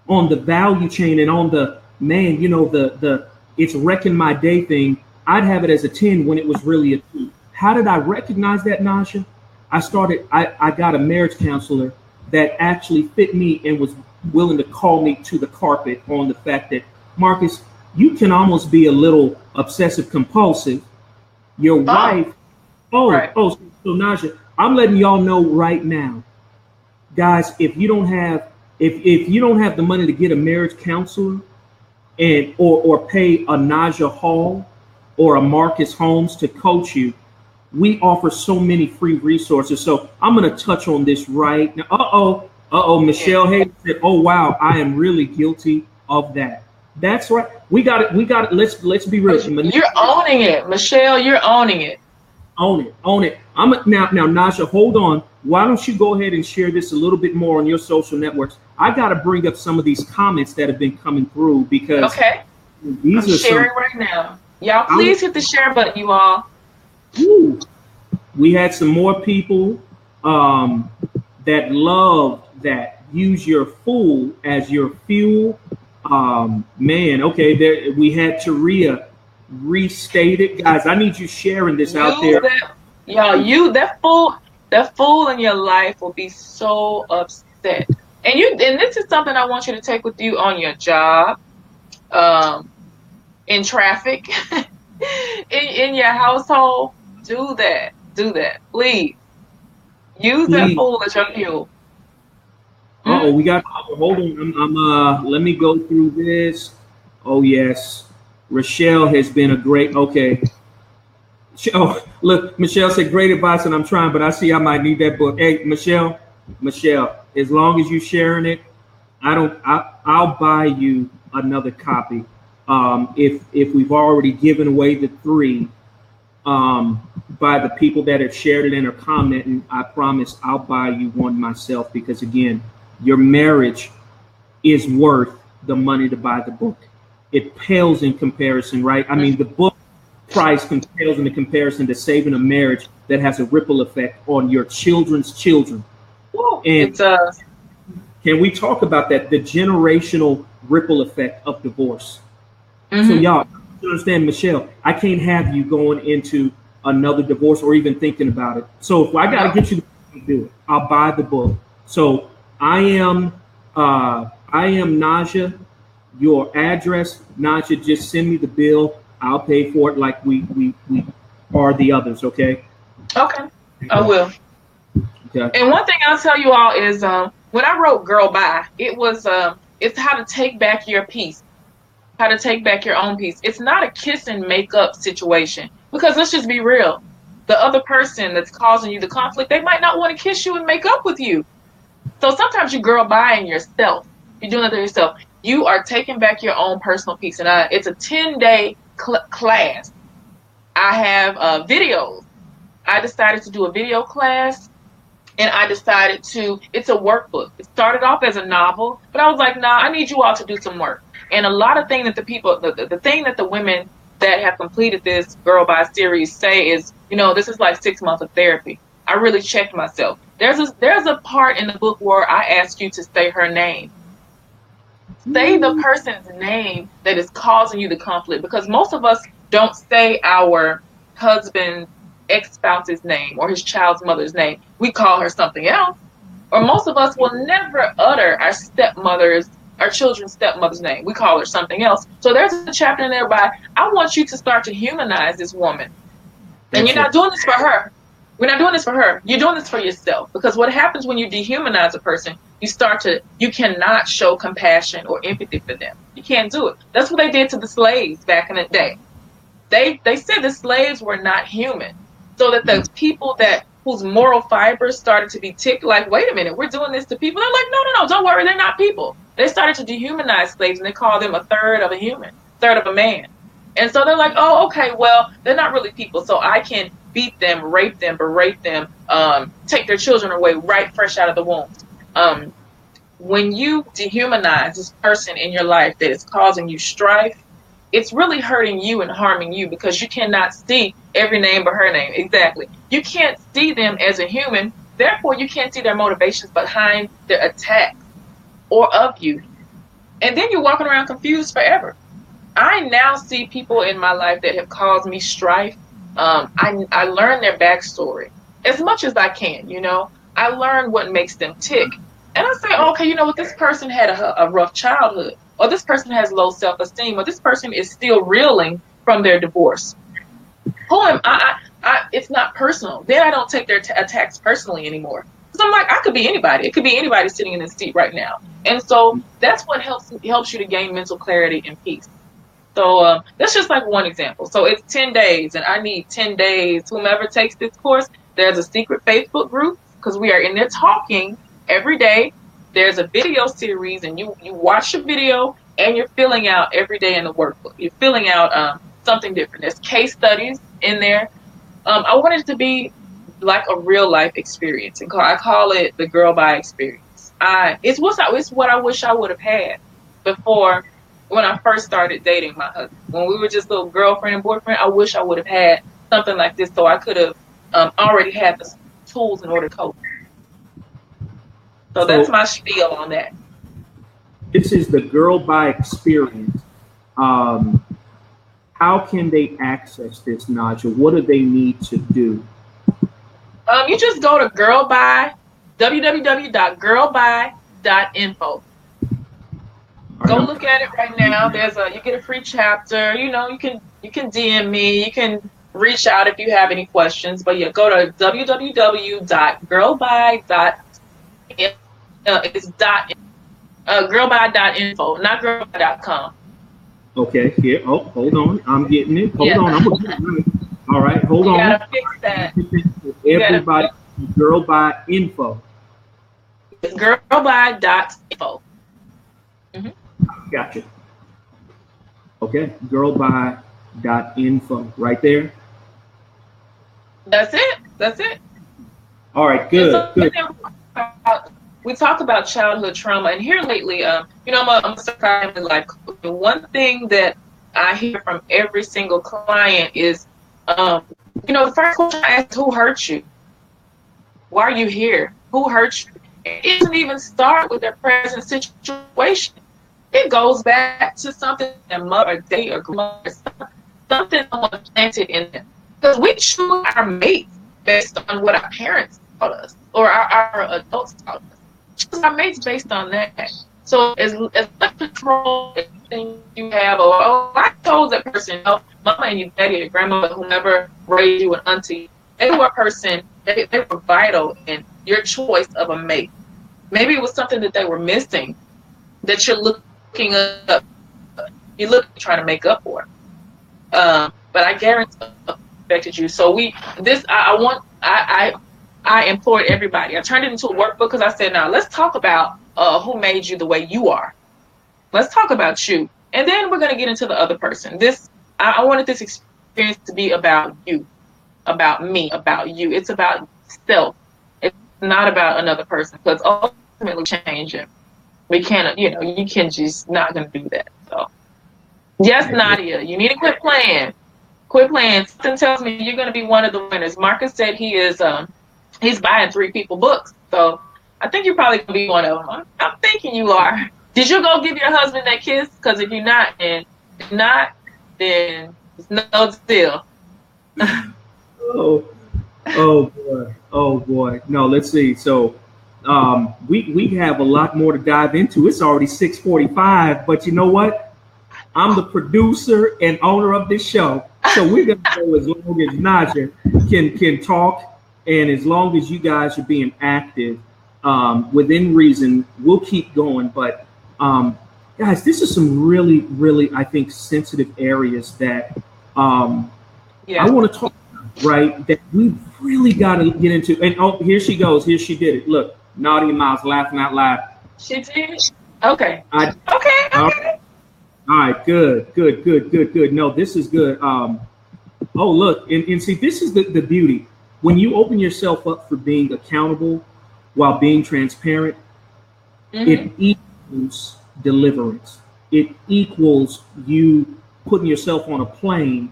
on the value chain and on the man, the it's wrecking my day thing. I'd have it as a 10 when it was really a 2. How did I recognize that, Naja? I got a marriage counselor that actually fit me and was willing to call me to the carpet on the fact that, Marcus, you can almost be a little obsessive compulsive. Your wife, right. so Naja, I'm letting y'all know right now, guys, if you don't have the money to get a marriage counselor or pay a Naja Hall or a Marcus Holmes to coach you, we offer so many free resources. So I'm going to touch on this right now. Michelle Hayes said, "Oh wow, I am really guilty of that." That's right. We got it. Let's be real. You're owning it, Michelle. You're owning it. Own it. Now, Naja, hold on. Why don't you go ahead and share this a little bit more on your social networks? I got to bring up some of these comments that have been coming through because these are sharing right now. Y'all, please hit the share button, you all. Ooh, we had some more people that loved that. Use your fool as your fuel. There we had Taria restated. Guys, I need you sharing this out there. That fool in your life will be so upset. And this is something I want you to take with you on your job, in traffic, in your household. Do that. Please. Use that fool as your fuel. We got. Hold on. Let me go through this. Oh yes, Rochelle has been a great. Okay. Oh look, Michelle said great advice, and I'm trying, but I see I might need that book. Hey, Michelle, as long as you're sharing it, I'll buy you another copy. If we've already given away the 3. By the people that have shared it and are commenting, I promise I'll buy you one myself because again, your marriage is worth the money to buy the book. It pales in comparison, right? I mean, the book price pales in the comparison to saving a marriage that has a ripple effect on your children's children. And can we talk about that? The generational ripple effect of divorce. So y'all understand, Michelle, I can't have you going into another divorce or even thinking about it. So if I got to get you to do it, I'll buy the book. So I am Naja. Your address, Naja, just send me the bill. I'll pay for it like we are the others. Okay. Okay. I will. Okay. And one thing I'll tell you all is when I wrote "Girl Bye," it was it's how to take back your peace. How to take back your own peace. It's not a kiss and make up situation because let's just be real. The other person that's causing you the conflict, they might not want to kiss you and make up with you. So sometimes you girl buying yourself. You're doing it to yourself. You are taking back your own personal peace. And it's a 10-day class. I have videos. I decided to do a video class. And I decided it's a workbook. It started off as a novel, but I was like, nah, I need you all to do some work. And a lot of things that the thing that the women that have completed this Girl Bye series say is, this is like 6 months of therapy. I really checked myself. There's a part in the book where I ask you to say her name. Say the person's name that is causing you the conflict, because most of us don't say our husband's ex-spouse's name or his child's mother's name. We call her something else. Or most of us will never utter our children's stepmother's name. We call her something else. So there's a chapter in there by, I want you to start to humanize this woman. And you're not doing this for her. We're not doing this for her. You're doing this for yourself. Because what happens when you dehumanize a person, you cannot show compassion or empathy for them. You can't do it. That's what they did to the slaves back in the day. They said the slaves were not human. So that the people whose moral fibers started to be ticked, like, wait a minute, we're doing this to people. They're like, no, don't worry, they're not people. They started to dehumanize slaves, and they called them a third of a human, third of a man. And so they're like, oh, okay, well, they're not really people, so I can beat them, rape them, berate them, take their children away right fresh out of the womb. when you dehumanize this person in your life that is causing you strife, it's really hurting you and harming you, because you cannot see every name but her name. Exactly. You can't see them as a human. Therefore, you can't see their motivations behind their attack or of you. And then you're walking around confused forever. I now see people in my life that have caused me strife. I learn their backstory as much as I can, you know. I learn what makes them tick. And I say, okay, you know what, this person had a rough childhood, or this person has low self-esteem, or this person is still reeling from their divorce. Who am I? It's not personal. Then I don't take their attacks personally anymore. Because I'm like, I could be anybody. It could be anybody sitting in this seat right now. And so that's what helps you to gain mental clarity and peace. So that's just like one example. So it's 10 days, and I need 10 days. Whomever takes this course, there's a secret Facebook group, because we are in there talking every day. There's a video series, and you watch the video, and you're filling out every day in the workbook. You're filling out something different. There's case studies in there. I wanted it to be like a real life experience, and I call it the girl by experience. It's what I wish I would have had before. When I first started dating my husband, when we were just little girlfriend and boyfriend, I wish I would have had something like this, so I could have already had the tools in order to cope. So that's my spiel on that. This is the girl by experience. How can they access this, Naja? What do they need to do? You just go to www.girlby.info. Go look at it right now. You get a free chapter. You know, you can DM me. You can reach out if you have any questions. But yeah, go to girlby.info, not girlby.com. Okay, here. Oh, hold on. I'm getting it. Hold on. I'm gonna get it right. All right, hold on. You gotta fix that. Everybody, girlby.info. It's girlby.info. Mm-hmm. Gotcha. Okay, girlby.info right there. That's it. All right, good. We talk about childhood trauma, and here lately, I'm a certified family life coach. One thing that I hear from every single client is, the first question I ask, who hurt you? Why are you here? Who hurt you? It doesn't even start with their present situation. It goes back to something that mother, day, or grandmother, something someone planted in them. Because we choose our mates based on what our parents taught us, or our adults taught us. Choose our mates based on that. So as much control as you have, I told that person, mama and your daddy, your grandmother, whoever raised you, and auntie, they were a person, they were vital in your choice of a mate. Maybe it was something that they were missing that you're looking up, trying to make up for. But I guarantee it affected you. So I implored everybody. I turned it into a workbook because I said, now let's talk about who made you the way you are. Let's talk about you. And then we're going to get into the other person. I wanted this experience to be about you, about me, about you. It's about self. It's not about another person, because ultimately changing. We can't, you can just not going to do that. So, yes, Nadia, you need to quit playing. Quit playing. Something tells me you're going to be one of the winners. Marcus said he is, he's buying 3 people books. So I think you're probably going to be one of them. I'm thinking you are. Did you go give your husband that kiss? Because if you're not, then it's no deal. Oh boy. No, let's see. So we have a lot more to dive into. It's already 6:45, but you know what? I'm the producer and owner of this show, so we're gonna go as long as Naja can talk, and as long as you guys are being active within reason, we'll keep going. But guys, this is some really, really, I think, sensitive areas that I want to talk about, right? That we really got to get into. And here she goes. Here she did it. Look, Naughty Mouse laughing out loud. She did? Okay. Okay. All right. Good. No, this is good. Oh, look. And see, this is the beauty. When you open yourself up for being accountable while being transparent, it equals deliverance. It equals you putting yourself on a plane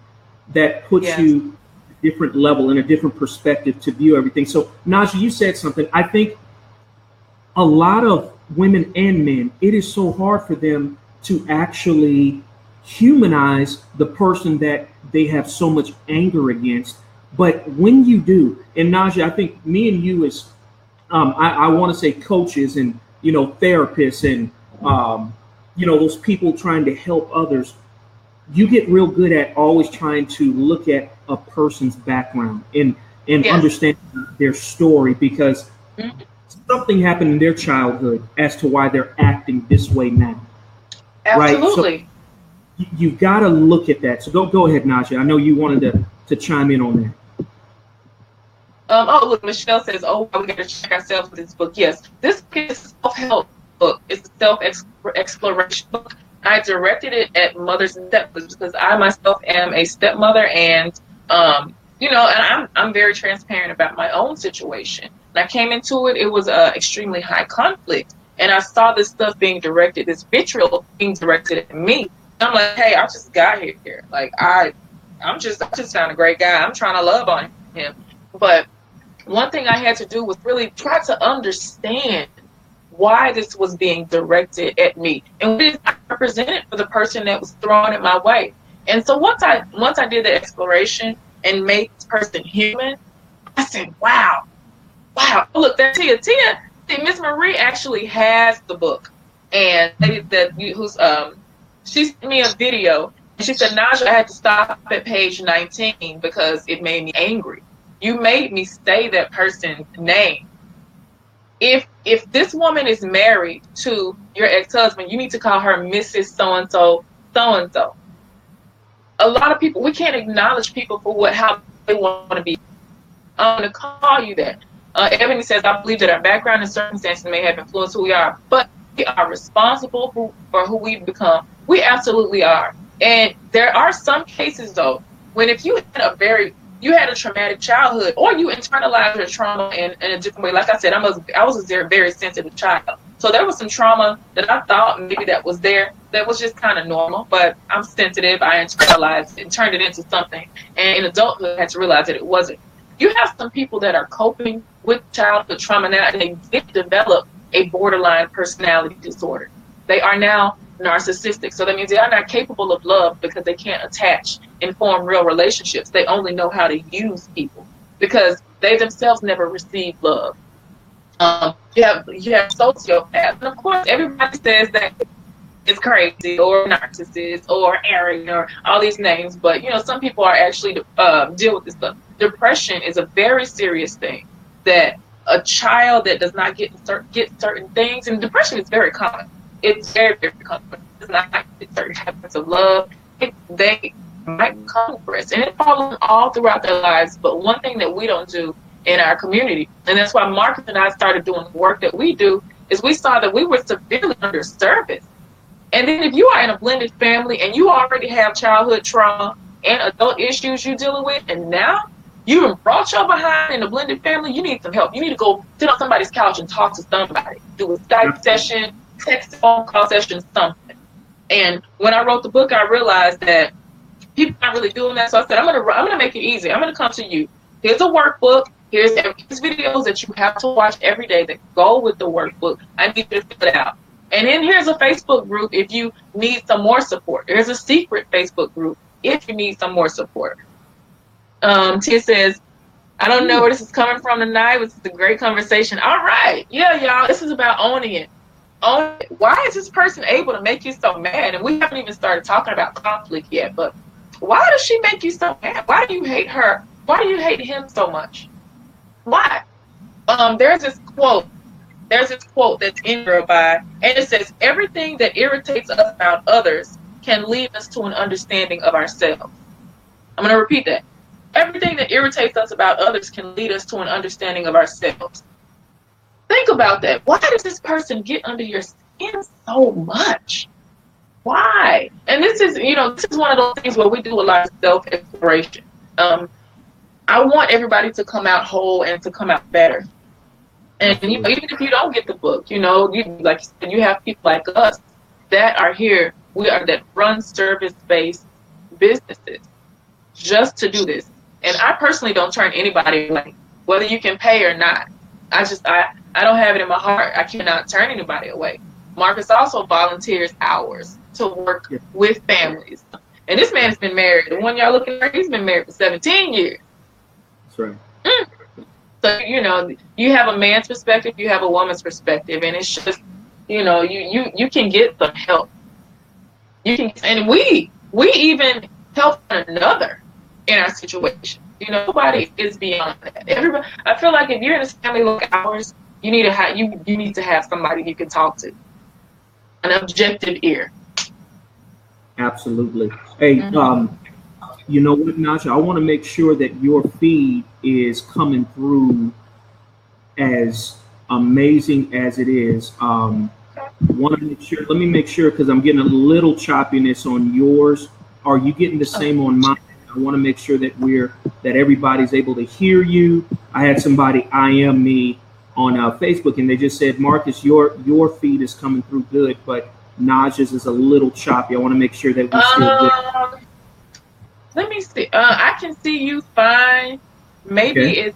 that puts Yes. you a different level and a different perspective to view everything. So, Naja, you said something. I think a lot of women and men, it is so hard for them to actually humanize the person that they have so much anger against. But when you do, and Naja, I think me and you as I want to say coaches and therapists and those people trying to help others, you get real good at always trying to look at a person's background and Yes. understand their story because Mhm. something happened in their childhood as to why they're acting this way now, right? So Absolutely. you've got to look at that. So go ahead, Naja. I know you wanted to chime in on that. Oh, look, Michelle says, "Oh, we got to check ourselves with this book." Yes, this book is a self-help book. It's a self-exploration book. I directed it at mothers and stepmothers because I myself am a stepmother, and and I'm very transparent about my own situation. When I came into it, it was extremely high conflict, and I saw this stuff being directed, this vitriol being directed at me. I'm like, hey, I just got here. Like I just found a great guy. I'm trying to love on him, but one thing I had to do was really try to understand why this was being directed at me and what is I represented for the person that was thrown at my way. And so once I did the exploration and made this person human, I said, wow. Oh, look, that Tia. See, Miss Marie actually has the book. And she sent me a video and she said, Naja, I had to stop at page 19 because it made me angry. You made me say that person's name. If this woman is married to your ex-husband, you need to call her Mrs. So-and-so, so-and-so. A lot of people, we can't acknowledge people for how they want to be. I'm going to call you that. Ebony says, I believe that our background and circumstances may have influenced who we are, but we are responsible for who we become. We absolutely are. And there are some cases, though, when if you had a traumatic childhood or you internalized your trauma in a different way. Like I said, I was a very, very sensitive child. So there was some trauma that I thought maybe that was there that was just kind of normal, but I'm sensitive. I internalized and turned it into something. And in adulthood, I had to realize that it wasn't. You have some people that are coping with childhood trauma now, and they did develop a borderline personality disorder. They are now narcissistic. So that means they are not capable of love because they can't attach and form real relationships. They only know how to use people because they themselves never received love. You have sociopaths, and of course, everybody says that it's crazy or narcissist or arrogant or all these names, but some people are actually deal with this stuff. Depression is a very serious thing that a child that does not get certain things, and depression is very common. It's very, very common. Does not get certain habits of love. They might become depressed, and it follows them all throughout their lives. But one thing that we don't do in our community, and that's why Marcus and I started doing the work that we do, is we saw that we were severely underserviced. And then if you are in a blended family and you already have childhood trauma and adult issues you're dealing with, and now you brought your behind in a blended family, you need some help. You need to go sit on somebody's couch and talk to somebody. Do a Skype session, text, phone call session, something. And when I wrote the book, I realized that people aren't really doing that. So I said, I'm gonna make it easy. I'm gonna come to you. Here's a workbook. Here's videos that you have to watch every day that go with the workbook. I need you to fill it out. And then here's a Facebook group if you need some more support. There's a secret Facebook group if you need some more support. Tia says, I don't know where this is coming from tonight. This is a great conversation. All right. Yeah, y'all. This is about owning it. Own it. Why is this person able to make you so mad? And we haven't even started talking about conflict yet, but why does she make you so mad? Why do you hate her? Why do you hate him so much? Why? There's this quote that's in here by, and it says, everything that irritates us about others can lead us to an understanding of ourselves. I'm going to repeat that. Everything that irritates us about others can lead us to an understanding of ourselves. Think about that. Why does this person get under your skin so much? Why? And this is one of those things where we do a lot of self-exploration. I want everybody to come out whole and to come out better. And even if you don't get the book, you like you said, you have people like us that are here. We are that run service-based businesses just to do this. And I personally don't turn anybody away, whether you can pay or not. I don't have it in my heart. I cannot turn anybody away. Marcus also volunteers hours to work with families. And this man has been married. The one y'all looking at, he's been married for 17 years. That's right. So, you have a man's perspective, you have a woman's perspective, and it's just, you can get some help. And we even help one another in our situation. Nobody is beyond that. Everybody. I feel like if you're in a family like ours, you need to have somebody you can talk to, an objective ear. Absolutely. Hey, you know what, Naja? I want to make sure that your feed is coming through as amazing as it is. Want to make sure. Let me make sure, because I'm getting a little choppiness on yours. Are you getting the same on mine? I want to make sure that everybody's able to hear you. I had somebody IM me on Facebook, and they just said, Marcus, your feed is coming through good, but Naja's is a little choppy. I want to make sure that we still good. Let me see. I can see you fine. Maybe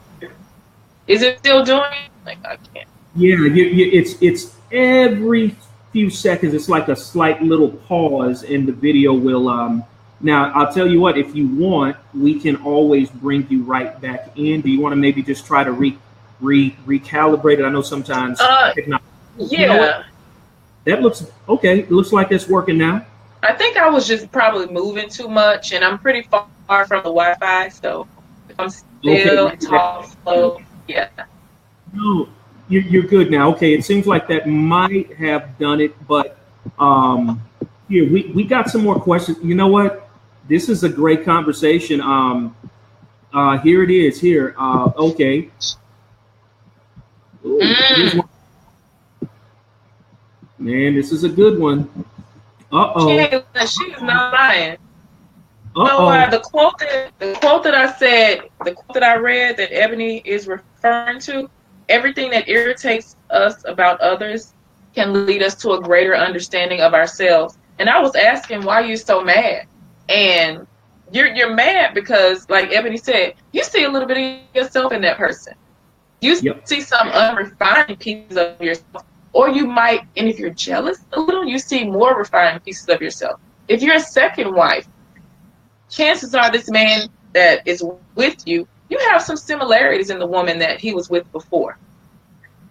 is it still doing? Like, I can't. Yeah, it's every few seconds. It's like a slight little pause, and the video will. Now, I'll tell you what. If you want, we can always bring you right back in. Do you want to maybe just try to recalibrate it? I know sometimes. Yeah. That looks okay. It looks like it's working now. I think I was just probably moving too much, and I'm pretty far from the Wi-Fi, so I'm still tall, slow. Yeah. No, you're good now. Okay, it seems like that might have done it, but here we got some more questions. You know what? This is a great conversation. Here it is. Here. Okay. Ooh, here's one. Man, this is a good one. She's not lying. The quote that I said, the quote that I read that Ebony is referring to, everything that irritates us about others can lead us to a greater understanding of ourselves. And I was asking why you're so mad. And you're mad because, like Ebony said, you see a little bit of yourself in that person. You see some unrefined pieces of yourself. Or you might, and if you're jealous a little, you see more refined pieces of yourself. If you're a second wife, chances are this man that is with you, you have some similarities in the woman that he was with before.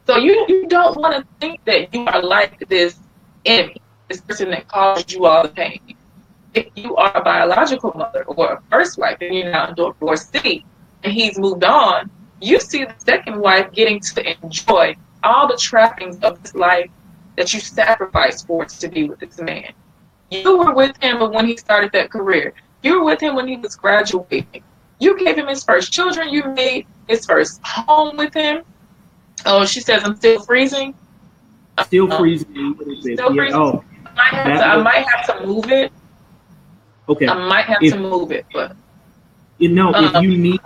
So you don't want to think that you are like this enemy, this person that caused you all the pain. If you are a biological mother or a first wife and you're now a divorcee and he's moved on, you see the second wife getting to enjoy all the trappings of this life that you sacrificed for to be with this man. You were with him when he started that career. You were with him when he was graduating. You gave him his first children. You made his first home with him. Oh, she says, I'm still freezing. Still freezing. Still freezing. Oh, I might have to move it. Okay. I might have to move it, but if you need,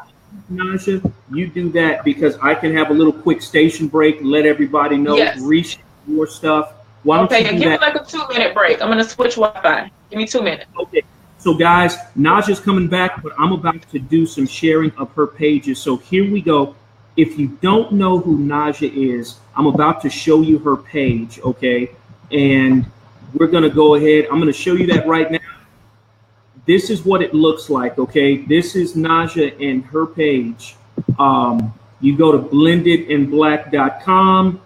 Naja, you do that, because I can have a little quick station break, let everybody know, reach more stuff. Why don't you do give that? me like a 2-minute break. I'm going to switch Wi-Fi. Give me 2 minutes. Okay. So guys, Naja's coming back, but I'm about to do some sharing of her pages. So here we go. If you don't know who Naja is, I'm about to show you her page, okay? And we're going to go ahead. I'm going to show you that right now. This is what it looks like, okay? This is Naja and her page. You go to blendedinblack.com.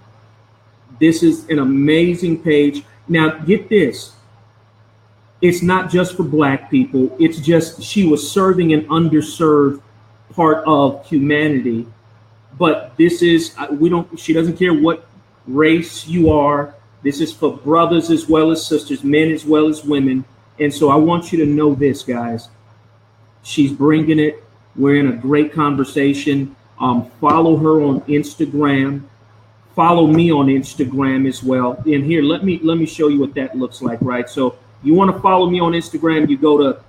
This is an amazing page. Now, get this. It's not just for Black people. It's just she was serving an underserved part of humanity. But this is, she doesn't care what race you are. This is for brothers as well as sisters, men as well as women. And so I want you to know this, guys. She's bringing it. We're in a great conversation. Follow her on Instagram. Follow me on Instagram as well. And here, let me show you what that looks like, right? So you want to follow me on Instagram, you go to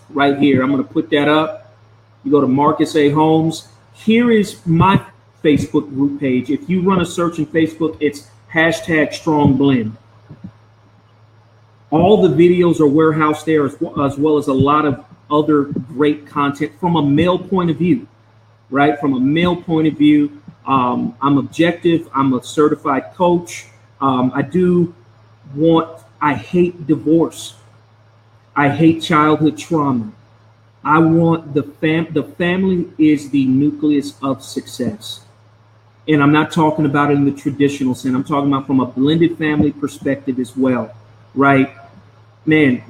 right here. I'm going to put that up. You go to Marcus A. Holmes. Here is my Facebook group page. If you run a search in Facebook, it's hashtag strong blend. All the videos are warehoused there, as well as a lot of other great content from a male point of view, right? From a male point of view, I'm objective. I'm a certified coach. I do I hate divorce. I hate childhood trauma. I want the family is the nucleus of success. And I'm not talking about it in the traditional sense. I'm talking about from a blended family perspective as well, right? Man,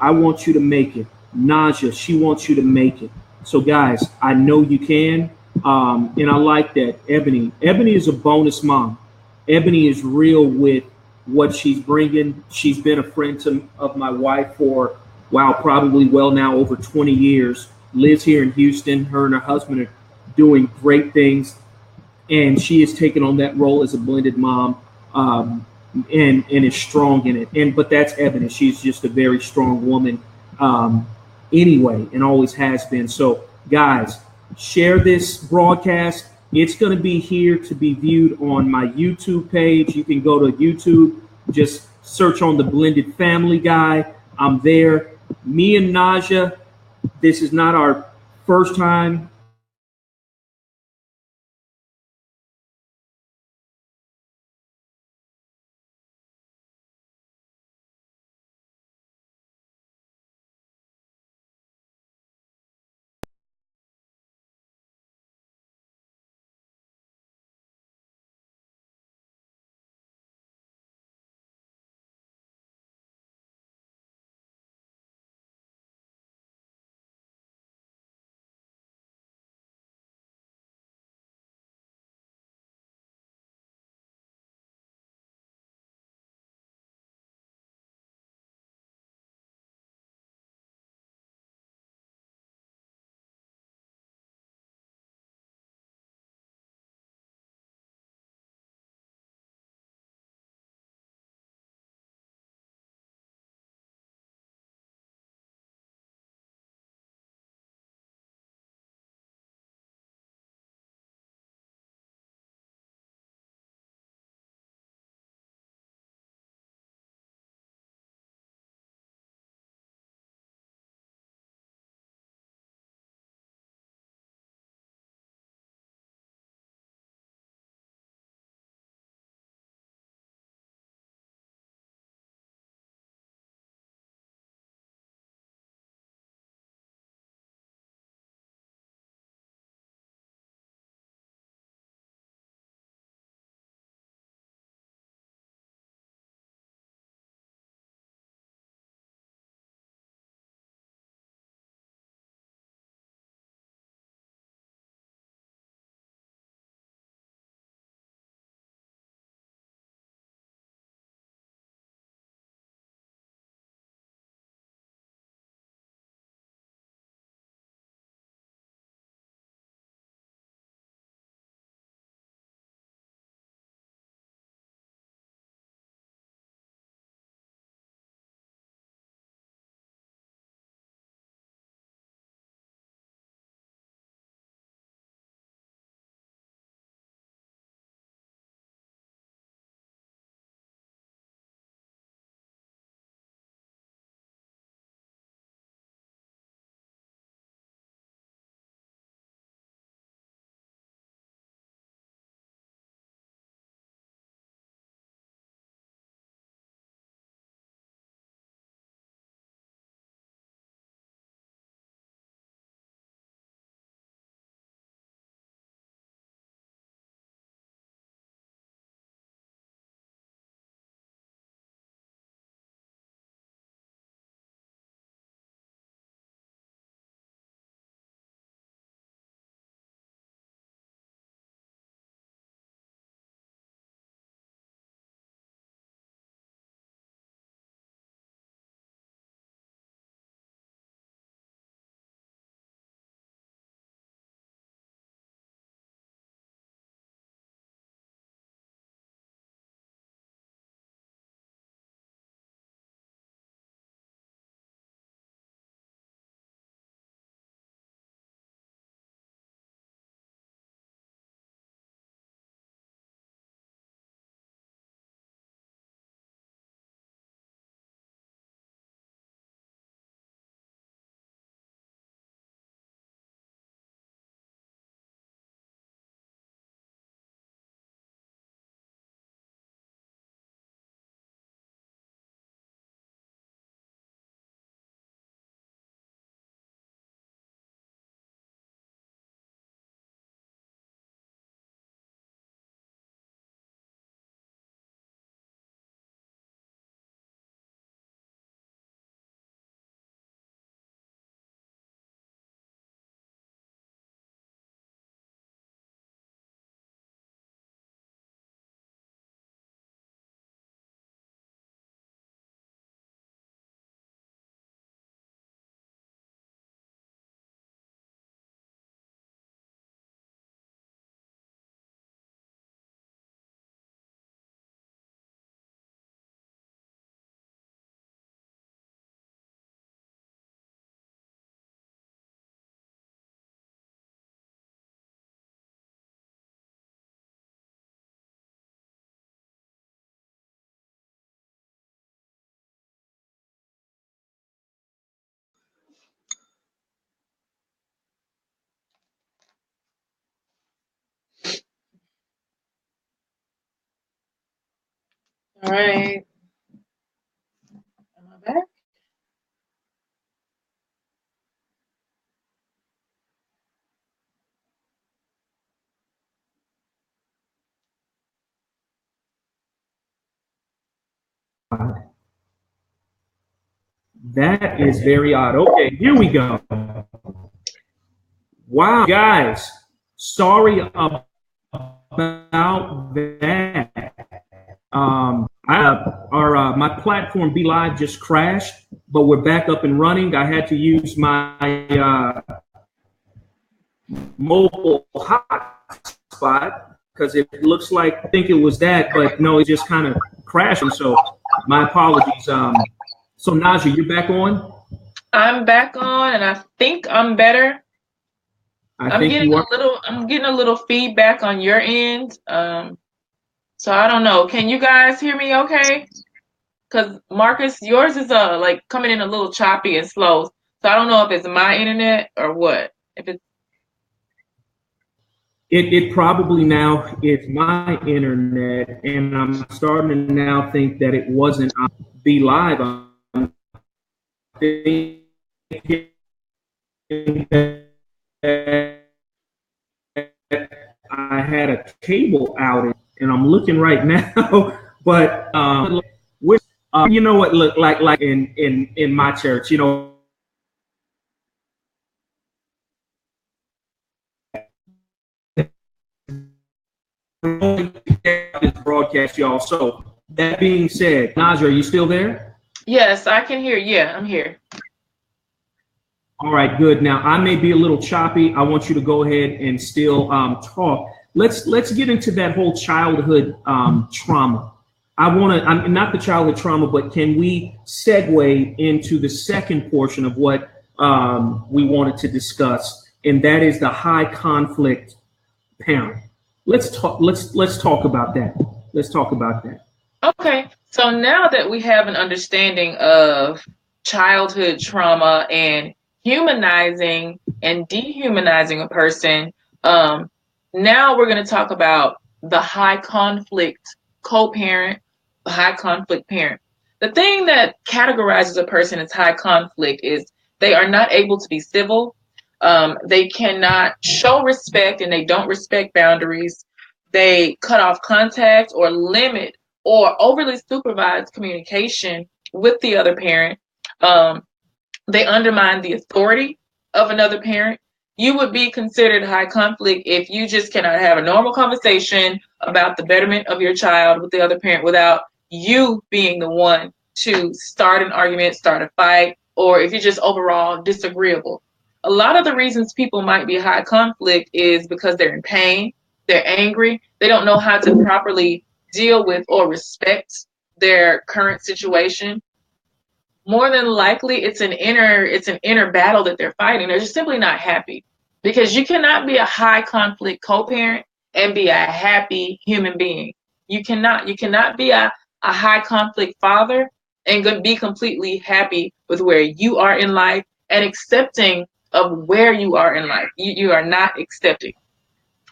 I want you to make it. Naja, she wants you to make it. So guys, I know you can. And I like that. Ebony is a bonus mom. Ebony is real with what she's bringing. She's been a friend of my wife for, wow, probably well now over 20 years. Lives here in Houston. Her and her husband are doing great things, and she has taken on that role as a blended mom, and is strong in it. And but that's evident. She's just a very strong woman, anyway, and always has been. So, guys, share this broadcast. It's going to be here to be viewed on my YouTube page. You can go to YouTube, just search on the Blended Family Guy. I'm there. Me and Naja, this is not our first time All right. Am I back? That is very odd. Okay, here we go. Wow, guys, sorry about that. My platform Be Live just crashed, but we're back up and running. I had to use my mobile hotspot because it looks like I think it was that, but no, it just kind of crashed. And so my apologies. So Naja, you're back on. I'm back on, and I think I'm better. I think you are. I'm getting a little feedback on your end. So I don't know. Can you guys hear me okay? Because Marcus, yours is like coming in a little choppy and slow. So I don't know if it's my internet or what. If it's It probably now is my internet, and I'm starting to now think that it wasn't Be Live. I'm thinking that I had a cable outage, and I'm looking right now, but you know what? Look like in my church, you know, this broadcast, y'all. So that being said, Naja, are you still there? yes, I can hear. Yeah, I'm here. All right, good. Now I may be a little choppy. I want you to go ahead and still talk. Let's get into that whole childhood trauma. I want to. I'm not the childhood trauma, but can we segue into the second portion of what we wanted to discuss, and that is the high conflict parent. Let's talk about that. Let's talk about that. Okay. So now that we have an understanding of childhood trauma and humanizing and dehumanizing a person, now we're going to talk about the high conflict co-parent, the high conflict parent. The thing that categorizes a person as high conflict is they are not able to be civil. They cannot show respect and they don't respect boundaries. They cut off contact or limit or overly supervise communication with the other parent. They undermine the authority of another parent. You would be considered high conflict if you just cannot have a normal conversation about the betterment of your child with the other parent without you being the one to start an argument, start a fight, or if you're just overall disagreeable. A lot of the reasons people might be high conflict is because they're in pain, they're angry, they don't know how to properly deal with or respect their current situation. More than likely it's an inner battle that they're fighting. They're just simply not happy. Because you cannot be a high conflict co-parent and be a happy human being. You cannot be a high conflict father and be completely happy with where you are in life and accepting of where you are in life. You are not accepting.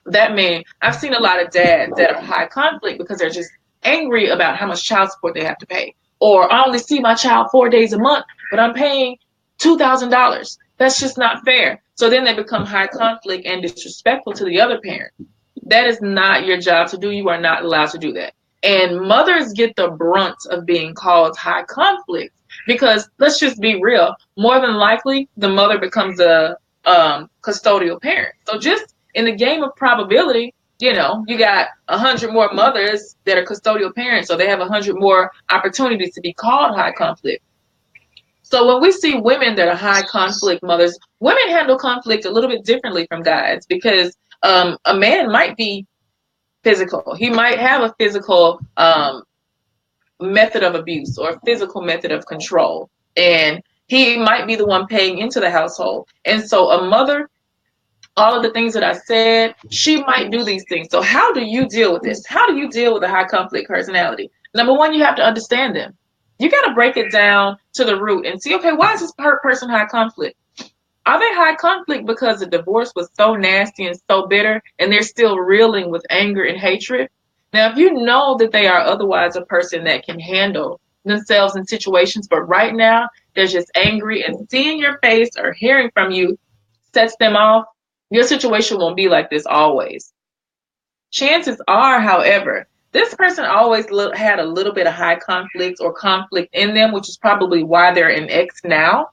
That means I've seen a lot of dads that are high conflict because they're just angry about how much child support they have to pay. Or I only see my child 4 days a month, but I'm paying $2,000. That's just not fair. So then they become high conflict and disrespectful to the other parent. That is not your job to do. You are not allowed to do that. And mothers get the brunt of being called high conflict because let's just be real. More than likely, the mother becomes a custodial parent. So just in the game of probability, you know, you got 100 more mothers that are custodial parents, so they have 100 more opportunities to be called high conflict. So when we see women that are high conflict mothers, women handle conflict a little bit differently from guys because a man might be physical. He might have a physical method of abuse or a physical method of control, and he might be the one paying into the household. And so a mother, all of the things that I said, she might do these things. So how do you deal with this? How do you deal with a high conflict personality? Number one, you have to understand them. You got to break it down to the root and see, okay, why is this person high conflict? Are they high conflict because the divorce was so nasty and so bitter and they're still reeling with anger and hatred? Now, if you know that they are otherwise a person that can handle themselves in situations, but right now they're just angry and seeing your face or hearing from you sets them off, your situation won't be like this always. Chances are, however, this person always had a little bit of high conflict or conflict in them, which is probably why they're an ex now.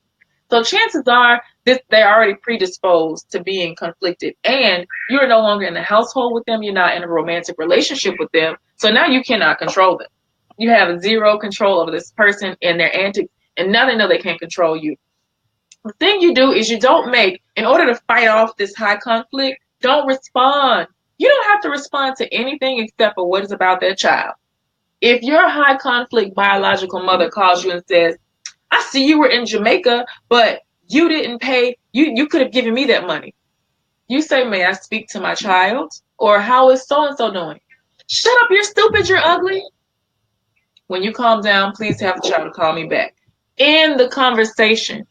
So chances are this they're already predisposed to being conflicted, and you're no longer in the household with them. You're not in a romantic relationship with them. So now you cannot control them. You have zero control over this person and their antics, and now they know they can't control you. The thing you do is you don't make, in order to fight off this high conflict, don't respond. You don't have to respond to anything except for what is about their child. If your high conflict biological mother calls you and says, I see you were in Jamaica, but you didn't pay, you could have given me that money. You say, may I speak to my child? Or how is so and so doing? Shut up, you're stupid, you're ugly. When you calm down, please have the child call me back. In the conversation,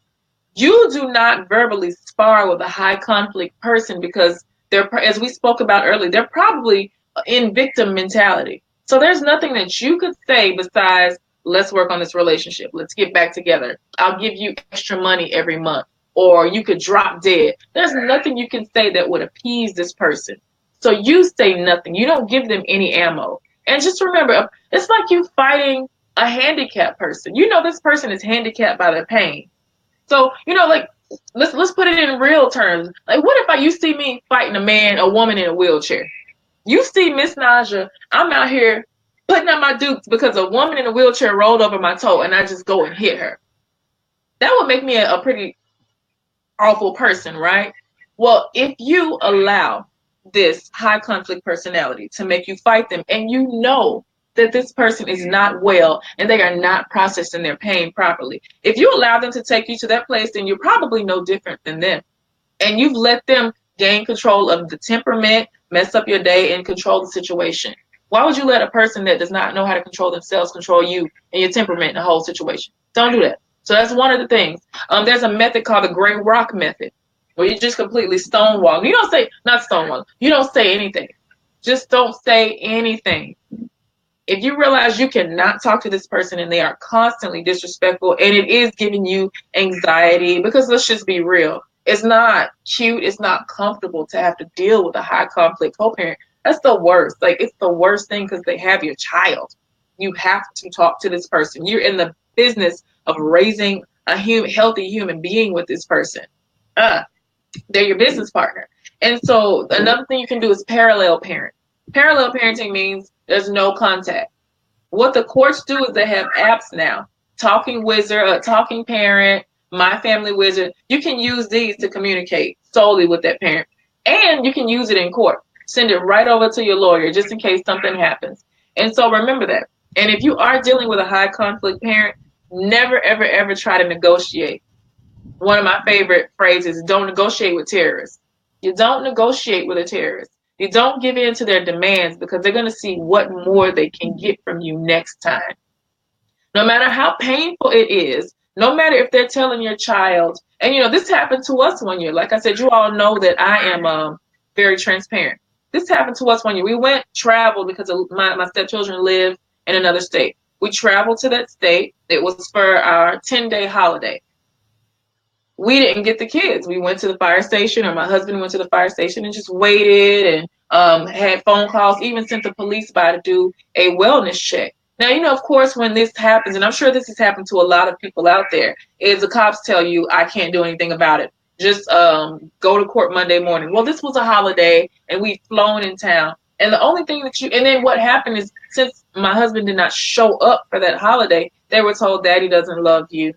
you do not verbally spar with a high conflict person because they're, as we spoke about earlier, they're probably in victim mentality. So there's nothing that you could say besides, let's work on this relationship. Let's get back together. I'll give you extra money every month. Or you could drop dead. There's nothing you can say that would appease this person. So you say nothing. You don't give them any ammo. And just remember, it's like you fighting a handicapped person. You know this person is handicapped by their pain. So, like let's put it in real terms. Like, what if you see me fighting a woman in a wheelchair? You see Miss Naja, I'm out here putting up my dukes because a woman in a wheelchair rolled over my toe and I just go and hit her. That would make me a pretty awful person, right? Well, if you allow this high conflict personality to make you fight them and you know that this person is not well and they are not processing their pain properly, if you allow them to take you to that place, then you're probably no different than them. And you've let them gain control of the temperament, mess up your day, and control the situation. Why would you let a person that does not know how to control themselves control you and your temperament in the whole situation? Don't do that. So that's one of the things. There's a method called the gray rock method, where you just completely stonewall. You don't say, not stonewall, you don't say anything. Just don't say anything. If you realize you cannot talk to this person and they are constantly disrespectful and it is giving you anxiety, because let's just be real, it's not cute, it's not comfortable to have to deal with a high conflict co-parent. That's the worst. Like, it's the worst thing because they have your child. You have to talk to this person. You're in the business of raising a healthy human being with this person. They're your business partner. And so another thing you can do is parallel parent. Parallel parenting means there's no contact. What the courts do is they have apps now. Talking Wizard, Talking Parent, My Family Wizard. You can use these to communicate solely with that parent. And you can use it in court. Send it right over to your lawyer just in case something happens. And so remember that. And if you are dealing with a high conflict parent, never, ever, ever try to negotiate. One of my favorite phrases, don't negotiate with terrorists. You don't negotiate with a terrorist. You don't give in to their demands because they're going to see what more they can get from you next time. No matter how painful it is, no matter if they're telling your child, and this happened to us one year. Like I said, you all know that I am very transparent. This happened to us one year. We went travel because my stepchildren live in another state. We traveled to that state. It was for our 10-day holiday. We didn't get the kids. We went to the fire station, or my husband went to the fire station and just waited and had phone calls, even sent the police by to do a wellness check. Now, of course, when this happens, and I'm sure this has happened to a lot of people out there, is the cops tell you, I can't do anything about it. Just go to court Monday morning. Well, this was a holiday and we'd flown in town. And the only thing and then what happened is, since my husband did not show up for that holiday, they were told, Daddy doesn't love you.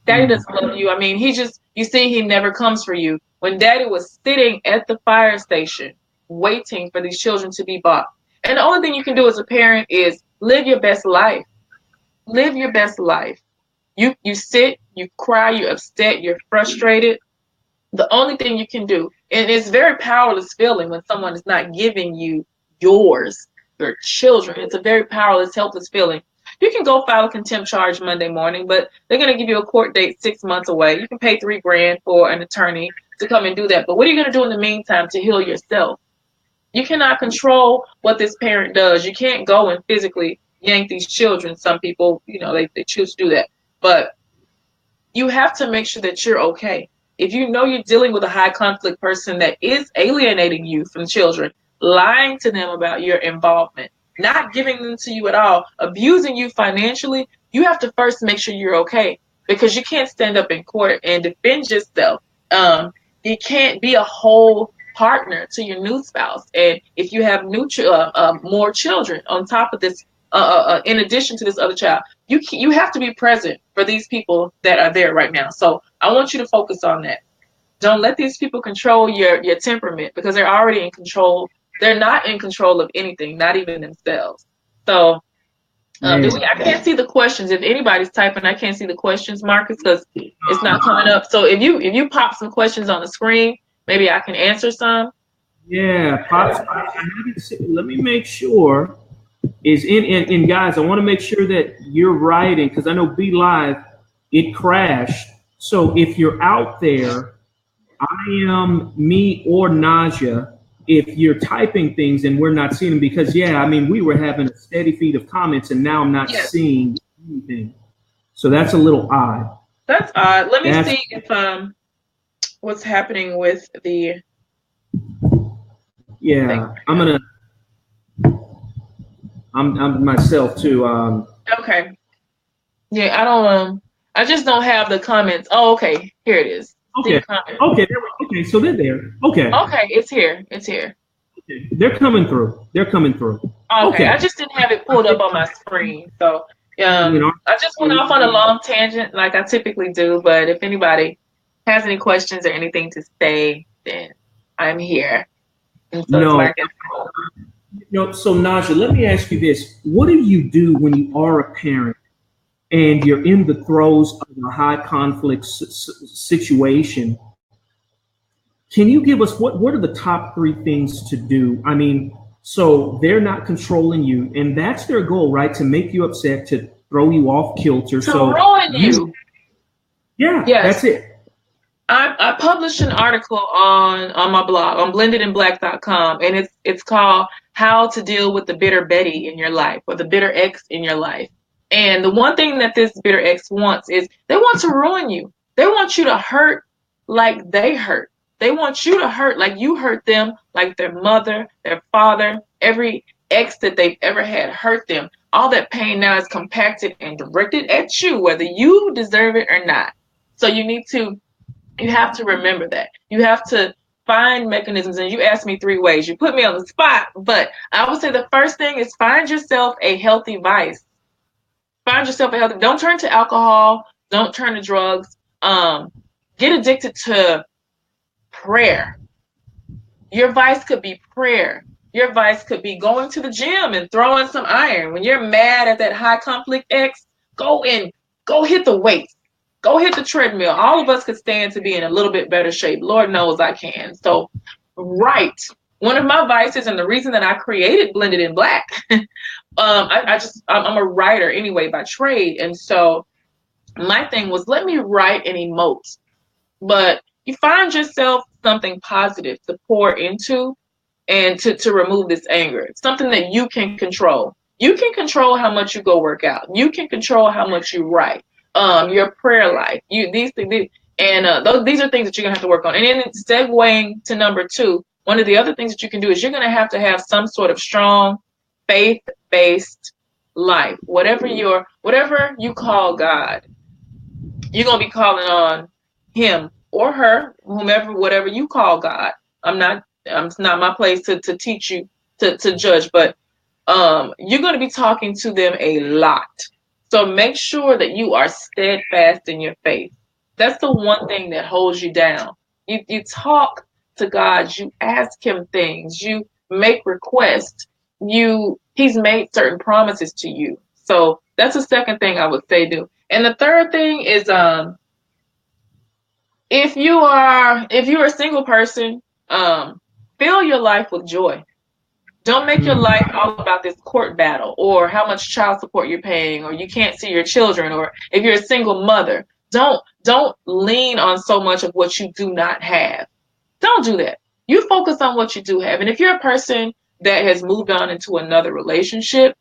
Daddy doesn't love you. I mean, you see, he never comes for you. When Daddy was sitting at the fire station waiting for these children to be bought. And the only thing you can do as a parent is live your best life. Live your best life. You sit, you cry, you're upset, you're frustrated. The only thing you can do, and it's a very powerless feeling when someone is not giving you your children. It's a very powerless, helpless feeling. You can go file a contempt charge Monday morning, but they're going to give you a court date 6 months away. You can pay $3,000 for an attorney to come and do that. But what are you going to do in the meantime to heal yourself? You cannot control what this parent does. You can't go and physically yank these children. Some people, they choose to do that. But you have to make sure that you're okay. If you know you're dealing with a high conflict person that is alienating you from children, lying to them about your involvement, not giving them to you at all, abusing you financially, you have to first make sure you're okay, because you can't stand up in court and defend yourself. You can't be a whole partner to your new spouse. And if you have more children on top of this, in addition to this other child, you have to be present for these people that are there right now. So I want you to focus on that. Don't let these people control your temperament, because they're already in control. They're not in control of anything, not even themselves. So I can't see the questions. If anybody's typing, I can't see the questions, Marcus, because it's not coming up. So if you pop some questions on the screen, maybe I can answer some. Yeah, Pops. Let me make sure is in guys. I want to make sure that you're writing, because I know Be Live, it crashed. So if you're out there, I am me or Naja. If you're typing things and we're not seeing them, because we were having a steady feed of comments and now I'm not seeing anything. So that's a little odd. That's odd. Let me see if what's happening with the. Yeah, I'm myself too. Okay. Yeah, I just don't have the comments. Oh, okay. Here it is. Okay. Okay. So they're there. Okay. Okay, it's here. Okay. They're coming through. Okay. I just didn't have it pulled up on my screen. So I just went off on a long tangent like I typically do. But if anybody has any questions or anything to say, then I'm here. And so So Naja, let me ask you this. What do you do when you are a parent and you're in the throes of a high conflict situation? Can you give us what are the top 3 things to do? So they're not controlling you, and that's their goal, right? To make you upset, to throw you off kilter. To ruin you. Yeah, yes. That's it. I published an article on my blog on blendedinblack.com, and it's called How to Deal with the Bitter Betty in Your Life, or the bitter ex in your life. And the one thing that this bitter ex wants is they want to ruin you. They want you to hurt like they hurt. They want you to hurt like you hurt them, like their mother, their father, every ex that they've ever had hurt them. All that pain now is compacted and directed at you, whether you deserve it or not. So you have to remember that. You have to find mechanisms. And you asked me 3 ways. You put me on the spot, but I would say the first thing is find yourself a healthy vice. Don't turn to alcohol. Don't turn to drugs. Get addicted to prayer. Your vice could be prayer. Your vice could be going to the gym and throwing some iron. When you're mad at that high conflict ex, go hit the weights. Go hit the treadmill. All of us could stand to be in a little bit better shape. Lord knows I can. So, right. One of my vices, and the reason that I created Blended in Black, I'm a writer anyway by trade. And so my thing was, let me write and emote. But you find yourself something positive to pour into and to remove this anger. It's something that you can control. You can control how much you go work out. You can control how much you write. Your prayer life. These are things that you're gonna have to work on. And then segueing to number 2, one of the other things that you can do is you're gonna have to have some sort of strong faith-based life. Whatever you call God, you're gonna be calling on him or her, whatever you call God. It's not my place to teach you to judge, but you're gonna be talking to them a lot. So make sure that you are steadfast in your faith. That's the one thing that holds you down. You talk to God, you ask him things, you make requests, he's made certain promises to you. So that's the second thing I would say do. And the third thing is if you're a single person, fill your life with joy. Don't make your life all about this court battle or how much child support you're paying, or you can't see your children, or if you're a single mother. Don't lean on so much of what you do not have. Don't do that. You focus on what you do have. And if you're a person that has moved on into another relationship,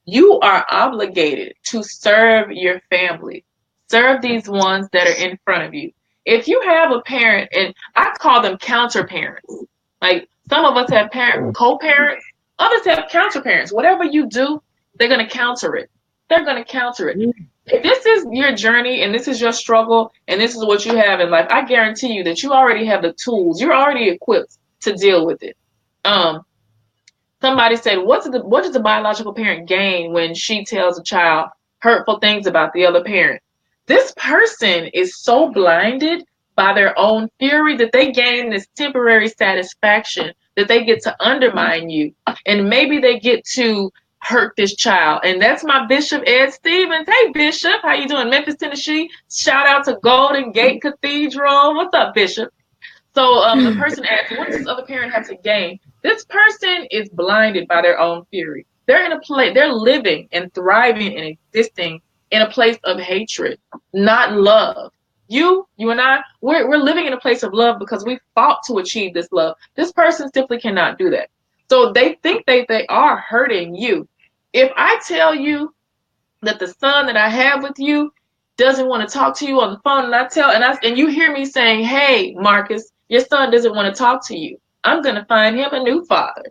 you are obligated to serve your family. Serve these ones that are in front of you. If you have a parent, and I call them counter parents, like some of us have co-parents, others have counter parents. Whatever you do, they're going to counter it. They're going to counter it. If this is your journey and this is your struggle and this is what you have in life, I guarantee you that you already have the tools. You're already equipped to deal with it. Somebody said, what does the biological parent gain when she tells a child hurtful things about the other parent? This person is so blinded by their own fury that they gain this temporary satisfaction that they get to undermine you. And maybe they get to hurt this child. And that's my Bishop Ed Stevens. Hey, Bishop, how you doing? Memphis, Tennessee. Shout out to Golden Gate Cathedral. What's up, Bishop? So the person asked, what does this other parent have to gain? This person is blinded by their own fury. They're in a place, they're living and thriving and existing in a place of hatred, not love. You and I, we're living in a place of love because we fought to achieve this love. This person simply cannot do that. So they think they are hurting you. If I tell you that the son that I have with you doesn't want to talk to you on the phone, and you hear me saying, hey, Marcus, your son doesn't want to talk to you, I'm going to find him a new father.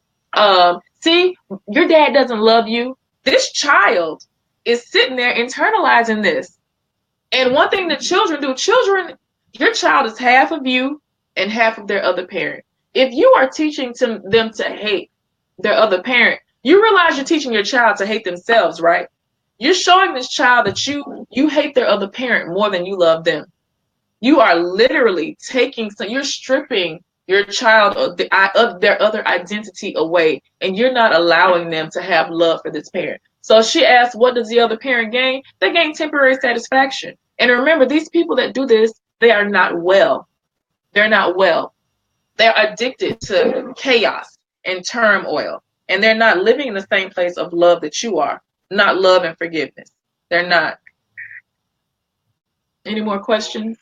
See, your dad doesn't love you. This child is sitting there internalizing this. And one thing that children do, your child is half of you and half of their other parent. If you are teaching them to hate their other parent, you realize you're teaching your child to hate themselves, right? You're showing this child that you hate their other parent more than you love them. You are literally you're stripping your child of their other identity away, and you're not allowing them to have love for this parent. So she asked, what does the other parent gain? They gain temporary satisfaction. And remember, these people that do this, they are not well. They're not well. They're addicted to chaos and turmoil, and they're not living in the same place of love that you are. Not love and forgiveness. They're not. Any more questions?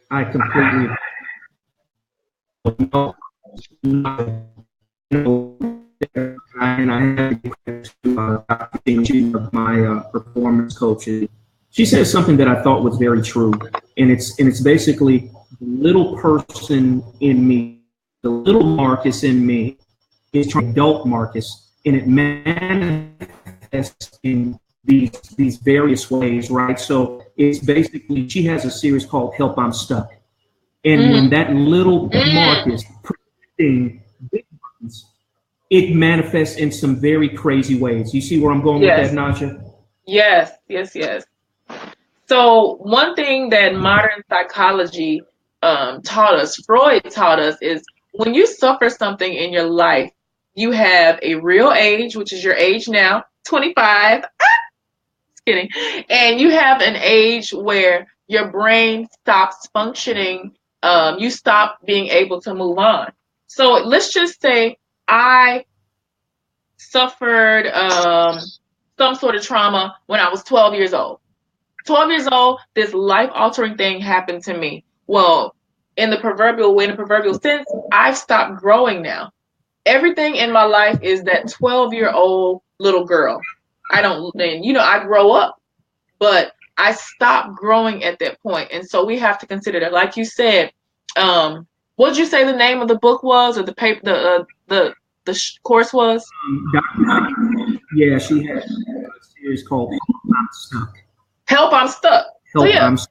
I completely and I have to my performance coaches. She said something that I thought was very true, and it's basically the little person in me, the little Marcus in me, is trying to adult Marcus, and it manifests in these various ways, right? So it's basically, she has a series called Help I'm Stuck. And when that little Marcus predicting big ones, it manifests in some very crazy ways. You see where I'm going with that, Naja? Yes. So one thing that modern psychology taught us, Freud taught us, is when you suffer something in your life, you have a real age, which is your age now, 25. Just kidding. And you have an age where your brain stops functioning. You stop being able to move on. So let's just say I suffered some sort of trauma when I was 12 years old. 12 years old, this life-altering thing happened to me. Well, in the proverbial sense, I've stopped growing now. Everything in my life is that 12-year-old little girl. I grow up, but I stopped growing at that point. And so we have to consider that. Like you said, what did you say the name of the book was, or the paper, the course was? Yeah, she had a series called Help I'm Stuck. Help I'm Stuck. I'm Stuck.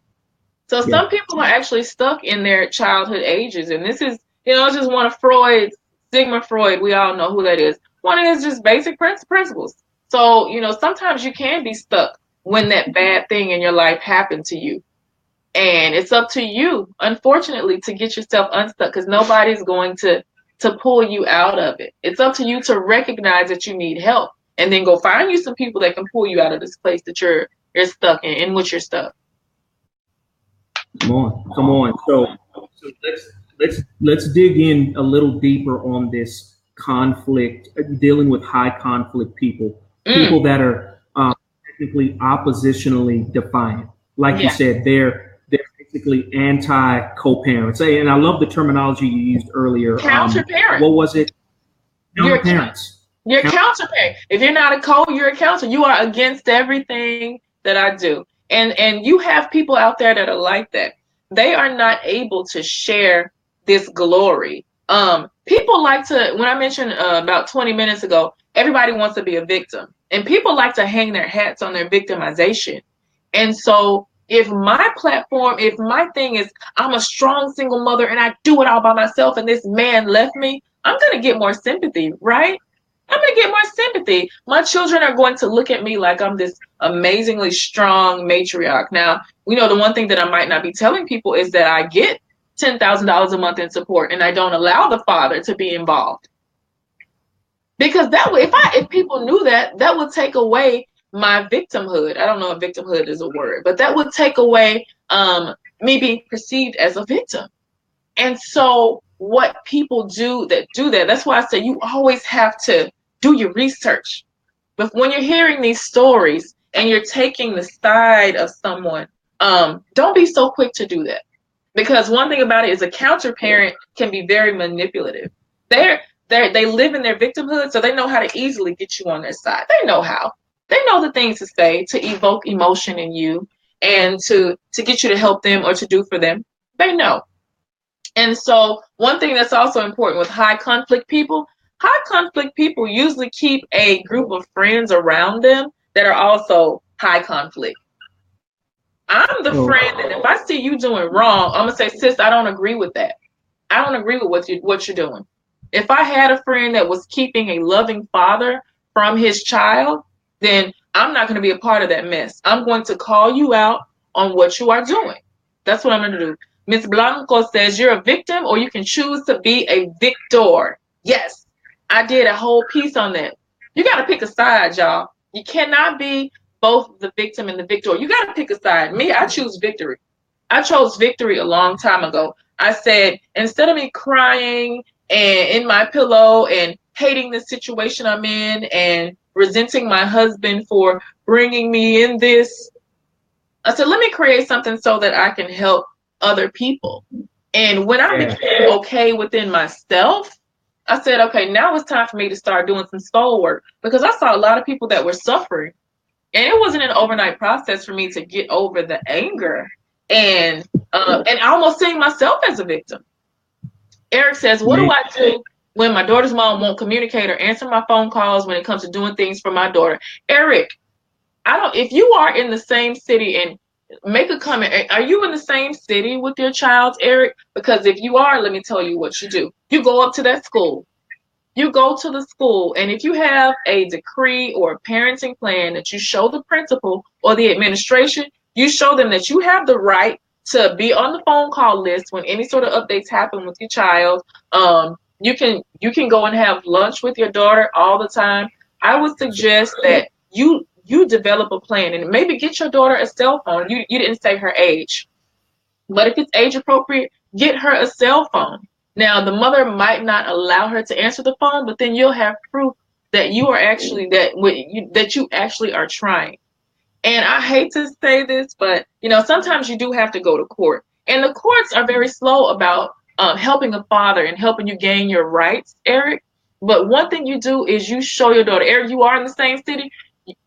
So some people are actually stuck in their childhood ages, and this is, just one of Freud's, Sigmund Freud. We all know who that is. One of his just basic principles. So, sometimes you can be stuck when that bad thing in your life happened to you. And it's up to you, unfortunately, to get yourself unstuck, because nobody's going to pull you out of it. It's up to you to recognize that you need help, and then go find you some people that can pull you out of this place that you're stuck in which you're stuck. Come on. So let's dig in a little deeper on this conflict, dealing with high conflict people that are technically oppositionally defiant. Like you said, they're basically anti co-parents. And I love the terminology you used earlier. Counter parent. What was it? You're Counter parents. You're counter parent. If you're not a co, you're a counter. You are against everything that I do. And you have people out there that are like that. They are not able to share this glory. People like to, when I mentioned about 20 minutes ago, everybody wants to be a victim. And people like to hang their hats on their victimization. And so if my platform, if my thing is I'm a strong single mother and I do it all by myself and this man left me, I'm going to get more sympathy, right? I'm going to get more sympathy. My children are going to look at me like I'm this amazingly strong matriarch. Now, the one thing that I might not be telling people is that I get $10,000 a month in support and I don't allow the father to be involved. Because that way, if people knew that, that would take away my victimhood. I don't know if victimhood is a word, but that would take away me being perceived as a victim. And so what people do that, that's why I say you always have to do your research. But when you're hearing these stories and you're taking the side of someone, don't be so quick to do that. Because one thing about it is a counter parent can be very manipulative. They live in their victimhood, so they know how to easily get you on their side. They know how. They know the things to say to evoke emotion in you and to get you to help them or to do for them. They know. And so one thing that's also important with high conflict people usually keep a group of friends around them that are also high conflict. I'm the friend that if I see you doing wrong, I'm going to say, sis, I don't agree with that. I don't agree with what you're doing. If I had a friend that was keeping a loving father from his child, then I'm not going to be a part of that mess. I'm going to call you out on what you are doing. That's what I'm going to do. Ms. Blanco says you're a victim or you can choose to be a victor. Yes, I did a whole piece on that. You got to pick a side, y'all. You cannot be both the victim and the victor. You got to pick a side. Me, I choose victory. I chose victory a long time ago. I said, instead of me crying and in my pillow and hating the situation I'm in and resenting my husband for bringing me in this, I said, let me create something so that I can help other people. And when I became okay within myself, I said, okay, now it's time for me to start doing some soul work, because I saw a lot of people that were suffering. And it wasn't an overnight process for me to get over the anger and almost seeing myself as a victim. Eric says, what do I do when my daughter's mom won't communicate or answer my phone calls when it comes to doing things for my daughter? Eric, if you are in the same city, and make a comment, are you in the same city with your child, Eric? Because if you are, let me tell you what you do. You go up to that school. You go to the school, and if you have a decree or a parenting plan that you show the principal or the administration, you show them that you have the right to be on the phone call list when any sort of updates happen with your child. You can go and have lunch with your daughter all the time. I would suggest that you develop a plan and maybe get your daughter a cell phone. You didn't say her age, but if it's age appropriate, get her a cell phone. Now, the mother might not allow her to answer the phone, but then you'll have proof that you are actually that you actually are trying. And I hate to say this, but sometimes you do have to go to court, and the courts are very slow about helping a father and helping you gain your rights, Eric. But one thing you do is you show your daughter, Eric, you are in the same city.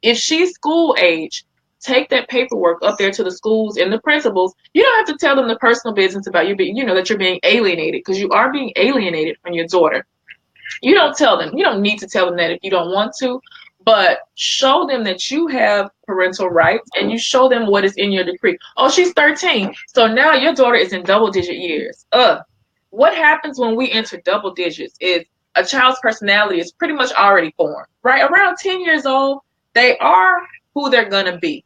If she's school age, take that paperwork up there to the schools and the principals. You don't have to tell them the personal business about you being, that you're being alienated, because you are being alienated from your daughter. You don't tell them. You don't need to tell them that if you don't want to, but show them that you have parental rights, and you show them what is in your decree. Oh, she's 13. So now your daughter is in double-digit years. What happens when we enter double digits is a child's personality is pretty much already formed, right? Around 10 years old, they are who they're going to be.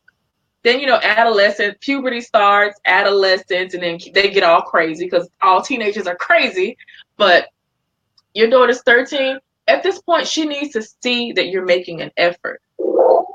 Then, adolescent, puberty starts, adolescence, and then they get all crazy, because all teenagers are crazy. But your daughter's 13. At this point, she needs to see that you're making an effort.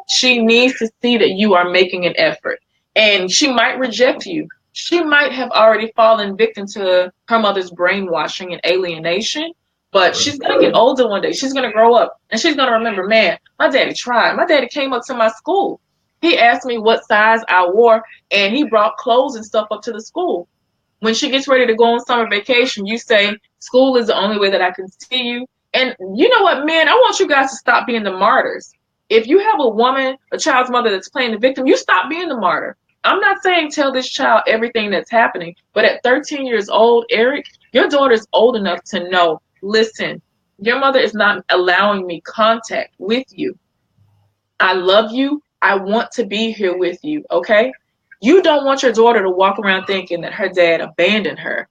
She needs to see that you are making an effort. And she might reject you. She might have already fallen victim to her mother's brainwashing and alienation. But she's going to get older one day. She's going to grow up, and she's going to remember, man, my daddy tried. My daddy came up to my school. He asked me what size I wore, and he brought clothes and stuff up to the school. When she gets ready to go on summer vacation, you say, school is the only way that I can see you. And you know what, men, I want you guys to stop being the martyrs. If you have a woman, a child's mother that's playing the victim, you stop being the martyr. I'm not saying tell this child everything that's happening, but at 13 years old, Eric, your daughter's old enough to know, listen, your mother is not allowing me contact with you. I love you. I want to be here with you, okay? You don't want your daughter to walk around thinking that her dad abandoned her.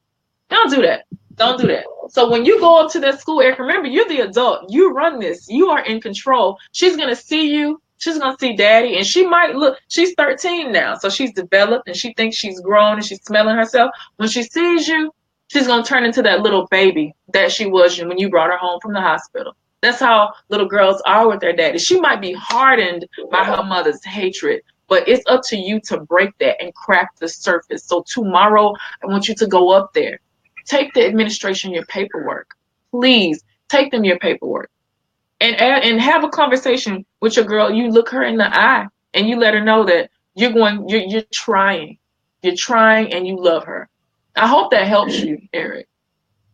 Don't do that. Don't do that. So when you go up to that school, Eric, remember, you're the adult. You run this. You are in control. She's going to see you. She's going to see daddy. And she might look, she's 13 now. So she's developed and she thinks she's grown and she's smelling herself. When she sees you, she's going to turn into that little baby that she was when you brought her home from the hospital. That's how little girls are with their daddy. She might be hardened by her mother's hatred, but it's up to you to break that and crack the surface. So tomorrow, I want you to go up there. Take the administration your paperwork. Please take them your paperwork and have a conversation with your girl. You look her in the eye and you let her know that you're trying. You're trying and you love her. I hope that helps you, Eric.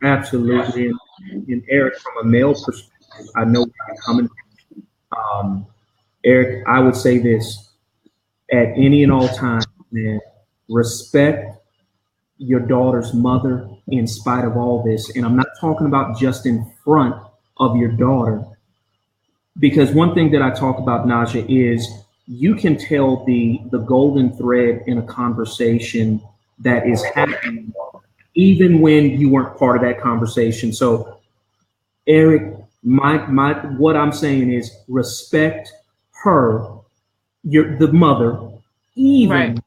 Absolutely. And Eric, from a male perspective, I know where you're coming from. Eric, I would say this at any and all times, man, respect your daughter's mother in spite of all this. And I'm not talking about just in front of your daughter, because one thing that I talk about, Naja, is you can tell the golden thread in a conversation that is happening even when you weren't part of that conversation. So, Eric, my what I'm saying is respect her, the mother, even right.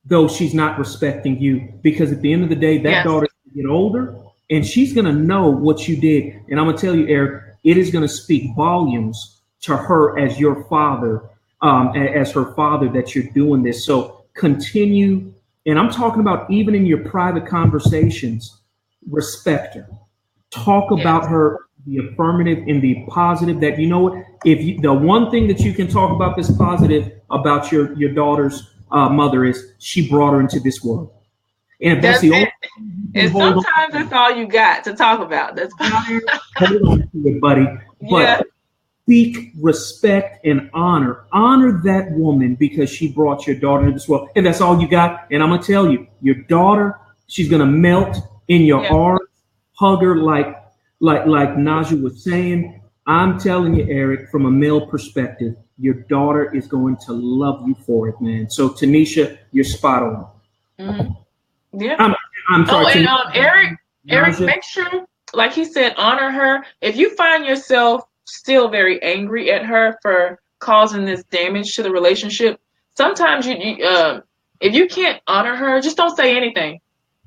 though she's not respecting you, because at the end of the day, that daughter's gonna get older and she's gonna know what you did. And I'm gonna tell you, Eric, it is gonna speak volumes to her as your father, as her father, that you're doing this. So continue. And I'm talking about even in your private conversations, respect her. Talk about her, the affirmative and the positive, that, you know what, the one thing that you can talk about that's positive about your daughter's mother is she brought her into this world. And if that's the only and sometimes that's all you got to talk about. That's hold on to it, buddy. But seek respect and honor. Honor that woman because she brought your daughter into this world. And that's all you got. And I'm gonna tell you, your daughter, she's gonna melt in your arms, hug her like Naja was saying. I'm telling you, Eric, from a male perspective, your daughter is going to love you for it, man. So Tanisha, you're spot on. Mm-hmm. Yeah. I'm sorry. Eric, make sure, like he said, honor her. If you find yourself still very angry at her for causing this damage to the relationship, sometimes if you can't honor her, just don't say anything.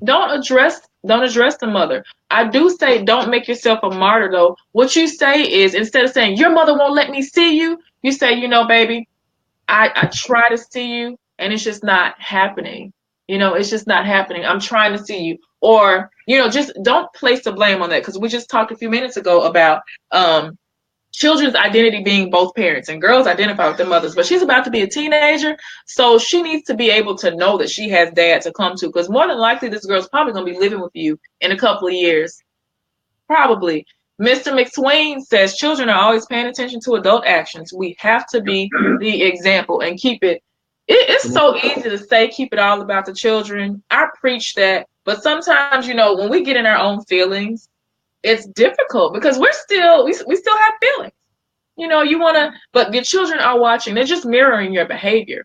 Don't address the mother. I do say don't make yourself a martyr, though. What you say is, instead of saying your mother won't let me see you, you say, you know, baby, I try to see you and it's just not happening. You know, it's just not happening. I'm trying to see you. Or, you know, just don't place the blame on that, because we just talked a few minutes ago about children's identity being both parents, and girls identify with their mothers, but she's about to be a teenager, so she needs to be able to know that she has dad to come to, because more than likely this girl's probably going to be living with you in a couple of years. Probably. Mr. McSwain says children are always paying attention to adult actions. We have to be the example and keep it. It's so easy to say keep it all about the children. I preach that, but sometimes, you know, when we get in our own feelings, it's difficult because we still have feelings. You know, you want to, but your children are watching. They're just mirroring your behavior.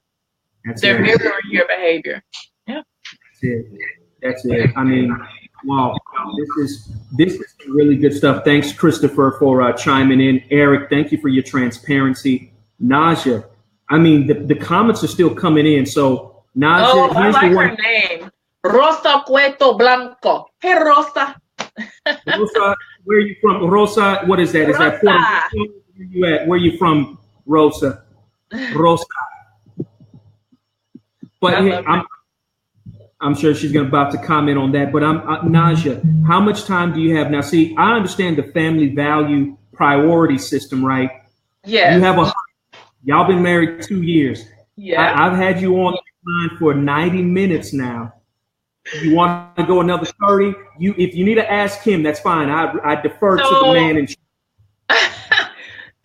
They're mirroring your behavior. Yeah. That's it. I mean, wow, this is really good stuff. Thanks, Christopher, for chiming in. Eric, thank you for your transparency. Naja, I mean, the comments are still coming in. So, Naja, I like her name. Rosa Cueto Blanco. Hey, Rosa. Rosa, where are you from? Rosa, what is that? Is that Puerto Rico? Where you at? Where you from, Rosa? Rosa. But hey, I'm sure she's about to comment on that. But Naja, how much time do you have now? See, I understand the family value priority system, right? Yeah. You have y'all been married 2 years. Yeah. I've had you on the line for 90 minutes now. You want to go another 30? If you need to ask him, that's fine. I defer to the So man in.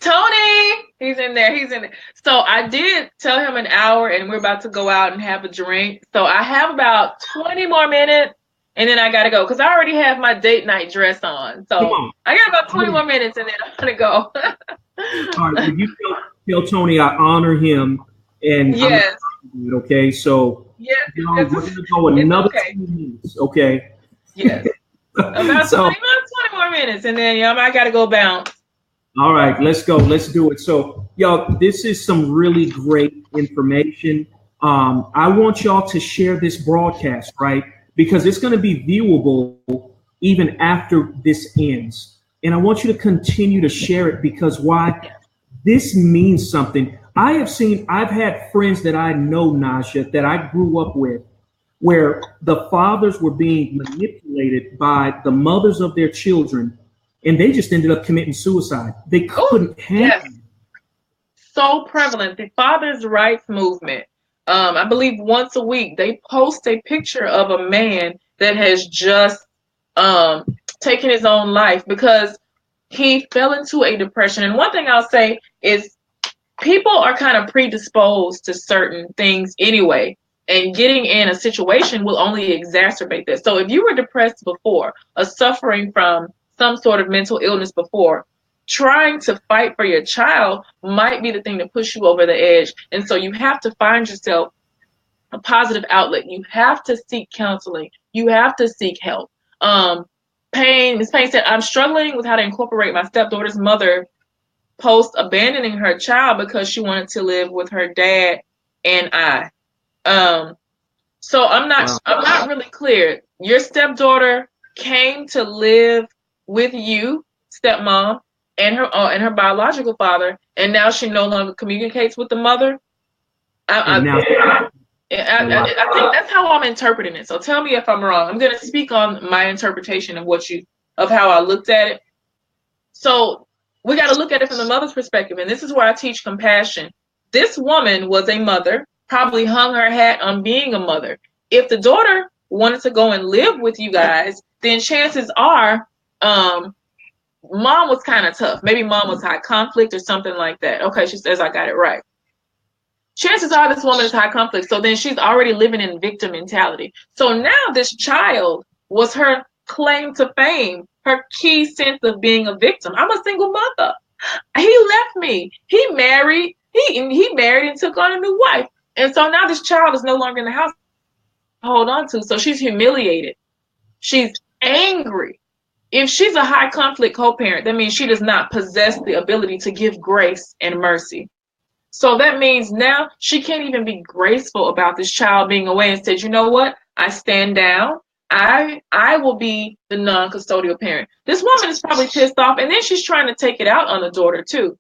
Tony, he's in there. He's in there. So I did tell him an hour, and we're about to go out and have a drink. So I have about 20 more minutes, and then I gotta go because I already have my date night dress on. Come So on. I got about 20 more minutes, and then I'm gonna go. All right. Will you tell Tony I honor him and I'm Yes. okay? So Yes. we're gonna go It's another okay. 20 minutes, okay? Yes. About So 20 more minutes, and then I gotta go bounce. all right, let's go. Let's do it. So, y'all, this is some really great information. I want y'all to share this broadcast, right? Because it's going to be viewable even after this ends. And I want you to continue to share it because why? This means something. I've had friends that I know, Naja, that I grew up with, where the fathers were being manipulated by the mothers of their children, and they just ended up committing suicide. They couldn't handle Yes. So prevalent. The father's rights movement. I believe once a week they post a picture of a man that has just taken his own life because he fell into a depression. And one thing I'll say is people are kind of predisposed to certain things anyway. And getting in a situation will only exacerbate that. So if you were depressed before, or suffering from some sort of mental illness before, trying to fight for your child might be the thing to push you over the edge. And so you have to find yourself a positive outlet. You have to seek counseling. You have to seek help. Ms. Payne said, I'm struggling with how to incorporate my stepdaughter's mother post abandoning her child because she wanted to live with her dad and I. So I'm not really clear. Your stepdaughter came to live with you, stepmom, and her biological father, and now she no longer communicates with the mother. I, and now I, I think that's how I'm interpreting it. So tell me if I'm wrong. I'm going to speak on my interpretation of how I looked at it. So we got to look at it from the mother's perspective, and this is where I teach compassion. This woman was a mother, probably hung her hat on being a mother. If the daughter wanted to go and live with you guys, then chances are, mom was kind of tough. Maybe mom was high conflict or something like that. Okay, she says I got it right. Chances are this woman is high conflict, so then she's already living in victim mentality. So now this child was her claim to fame, her key sense of being a victim. I'm a single mother. He left me. He married. He married and took on a new wife. And so now this child is no longer in the house to hold on to. So she's humiliated. She's angry. If she's a high conflict co-parent, that means she does not possess the ability to give grace and mercy. So that means now she can't even be graceful about this child being away and said, you know what? I stand down. I will be the non-custodial parent. This woman is probably pissed off, and then she's trying to take it out on the daughter too.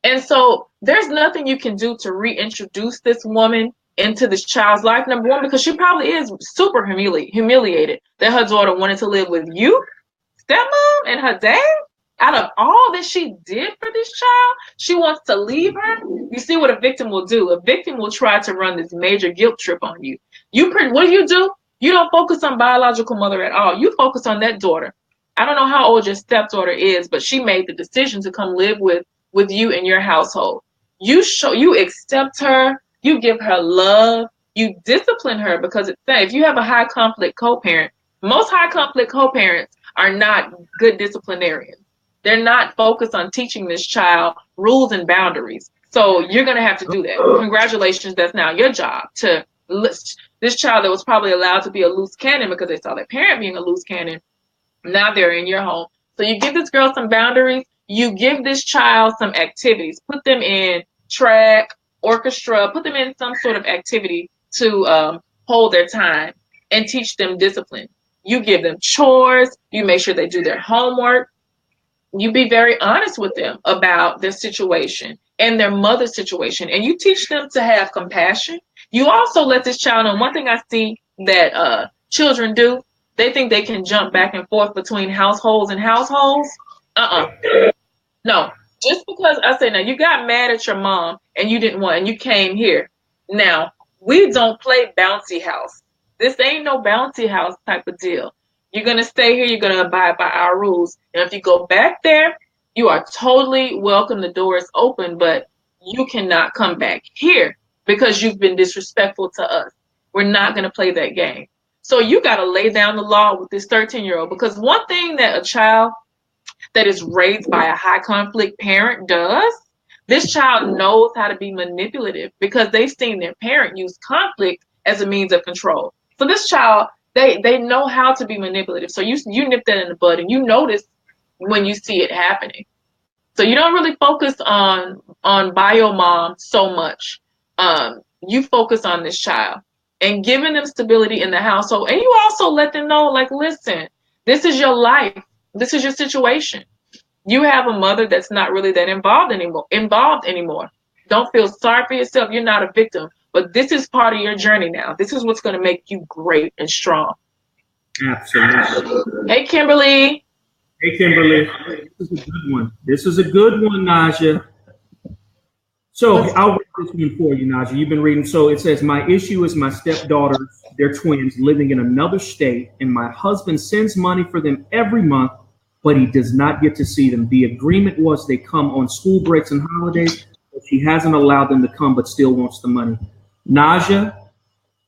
And so there's nothing you can do to reintroduce this woman into this child's life. Number one, because she probably is super humiliated that her daughter wanted to live with you, stepmom, and her dad. Out of all that she did for this child, she wants to leave her. You see what a victim will do. A victim will try to run this major guilt trip on you. What do? You don't focus on biological mother at all. You focus on that daughter. I don't know how old your stepdaughter is, but she made the decision to come live with you in your household. You accept her, you give her love, you discipline her because it's safe. If you have a high conflict co-parent, most high conflict co-parents are not good disciplinarians. They're not focused on teaching this child rules and boundaries. So you're going to have to do that. Congratulations, that's now your job to list this child that was probably allowed to be a loose cannon because they saw their parent being a loose cannon. Now they're in your home. So you give this girl some boundaries. You give this child some activities. Put them in track, orchestra, put them in some sort of activity to hold their time and teach them discipline. You give them chores. You make sure they do their homework. You be very honest with them about their situation and their mother's situation. And you teach them to have compassion. You also let this child know. One thing I see that children do, they think they can jump back and forth between households and households. No. Just because I say now you got mad at your mom and you didn't want and you came here. Now, we don't play bouncy house. This ain't no bouncy house type of deal. You're gonna stay here, you're gonna abide by our rules. And if you go back there, you are totally welcome. The door is open, but you cannot come back here because you've been disrespectful to us. We're not gonna play that game. So you gotta lay down the law with this 13-year-old because one thing that a child that is raised by a high conflict parent does, this child knows how to be manipulative because they've seen their parent use conflict as a means of control. So this child, they know how to be manipulative. So you nip that in the bud and you notice when you see it happening. So you don't really focus on bio mom so much. You focus on this child and giving them stability in the household. And you also let them know, like, listen, this is your life. This is your situation. You have a mother that's not really that involved anymore. Don't feel sorry for yourself. You're not a victim. But this is part of your journey now. This is what's going to make you great and strong. Absolutely. Hey, Kimberly. Hey, Kimberly. This is a good one. This is a good one, Naja. So I'll read this one for you, Naja. You've been reading. So it says, my issue is my stepdaughters, they're twins, living in another state, and my husband sends money for them every month, but he does not get to see them. The agreement was they come on school breaks and holidays, but she hasn't allowed them to come, but still wants the money. Naja,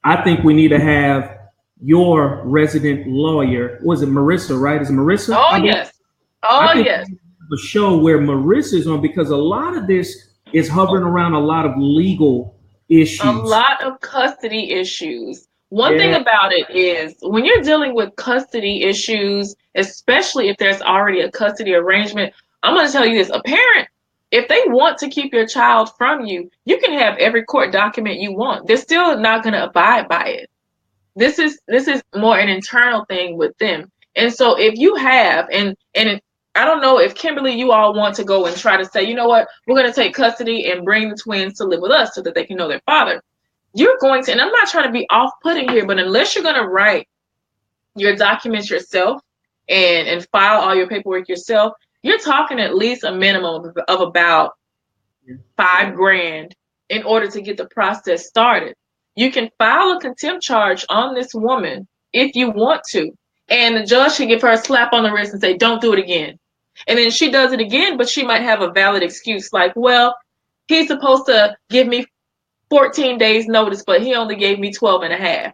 I think we need to have your resident lawyer. Was it Marissa, right? Is it Marissa? Oh, yes. Oh, yes. A show where Marissa is on because a lot of this is hovering around a lot of legal issues. A lot of custody issues. One thing about it is when you're dealing with custody issues, especially if there's already a custody arrangement, I'm going to tell you this. A parent, if they want to keep your child from you, you can have every court document you want. They're still not going to abide by it. This is more an internal thing with them. And so if you have, I don't know if Kimberly, you all want to go and try to say, you know what, we're going to take custody and bring the twins to live with us so that they can know their father. You're going to, and I'm not trying to be off-putting here, but unless you're going to write your documents yourself and file all your paperwork yourself, you're talking at least a minimum of about $5,000 in order to get the process started. You can file a contempt charge on this woman if you want to. And the judge can give her a slap on the wrist and say, don't do it again. And then she does it again, but she might have a valid excuse like, well, he's supposed to give me 14 days notice, but he only gave me 12 and a half.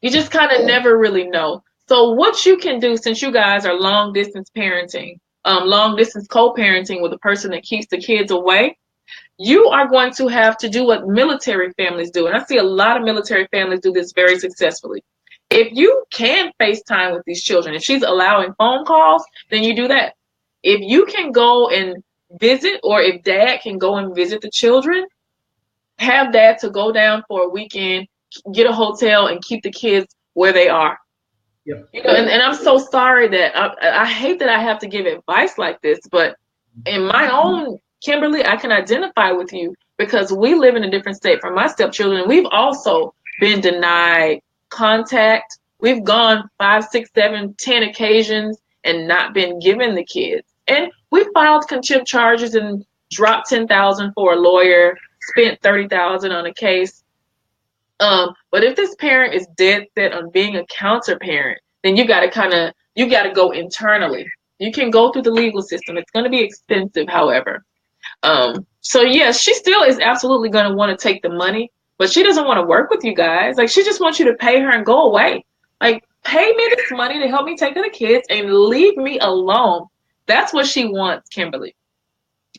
You just kind of never really know. So what you can do, since you guys are long distance parenting, long distance co-parenting with a person that keeps the kids away, you are going to have to do what military families do. And I see a lot of military families do this very successfully. If you can FaceTime with these children, if she's allowing phone calls, then you do that. If you can go and visit, or if dad can go and visit the children, have dad to go down for a weekend, get a hotel, and keep the kids where they are. Yep. You know, and I'm so sorry that I hate that I have to give advice like this, but in my own, Kimberly, I can identify with you because we live in a different state from my stepchildren. We've also been denied contact. We've gone 5, 6, 7, 10 occasions and not been given the kids. And we filed contempt charges and dropped $10,000 for a lawyer, spent $30,000 on a case. But if this parent is dead set on being a counter parent, then you got to go internally. You can go through the legal system. It's going to be expensive, however. So yes, she still is absolutely going to want to take the money, but she doesn't want to work with you guys. Like, she just wants you to pay her and go away. Like, pay me this money to help me take care of the kids and leave me alone. That's what she wants, Kimberly.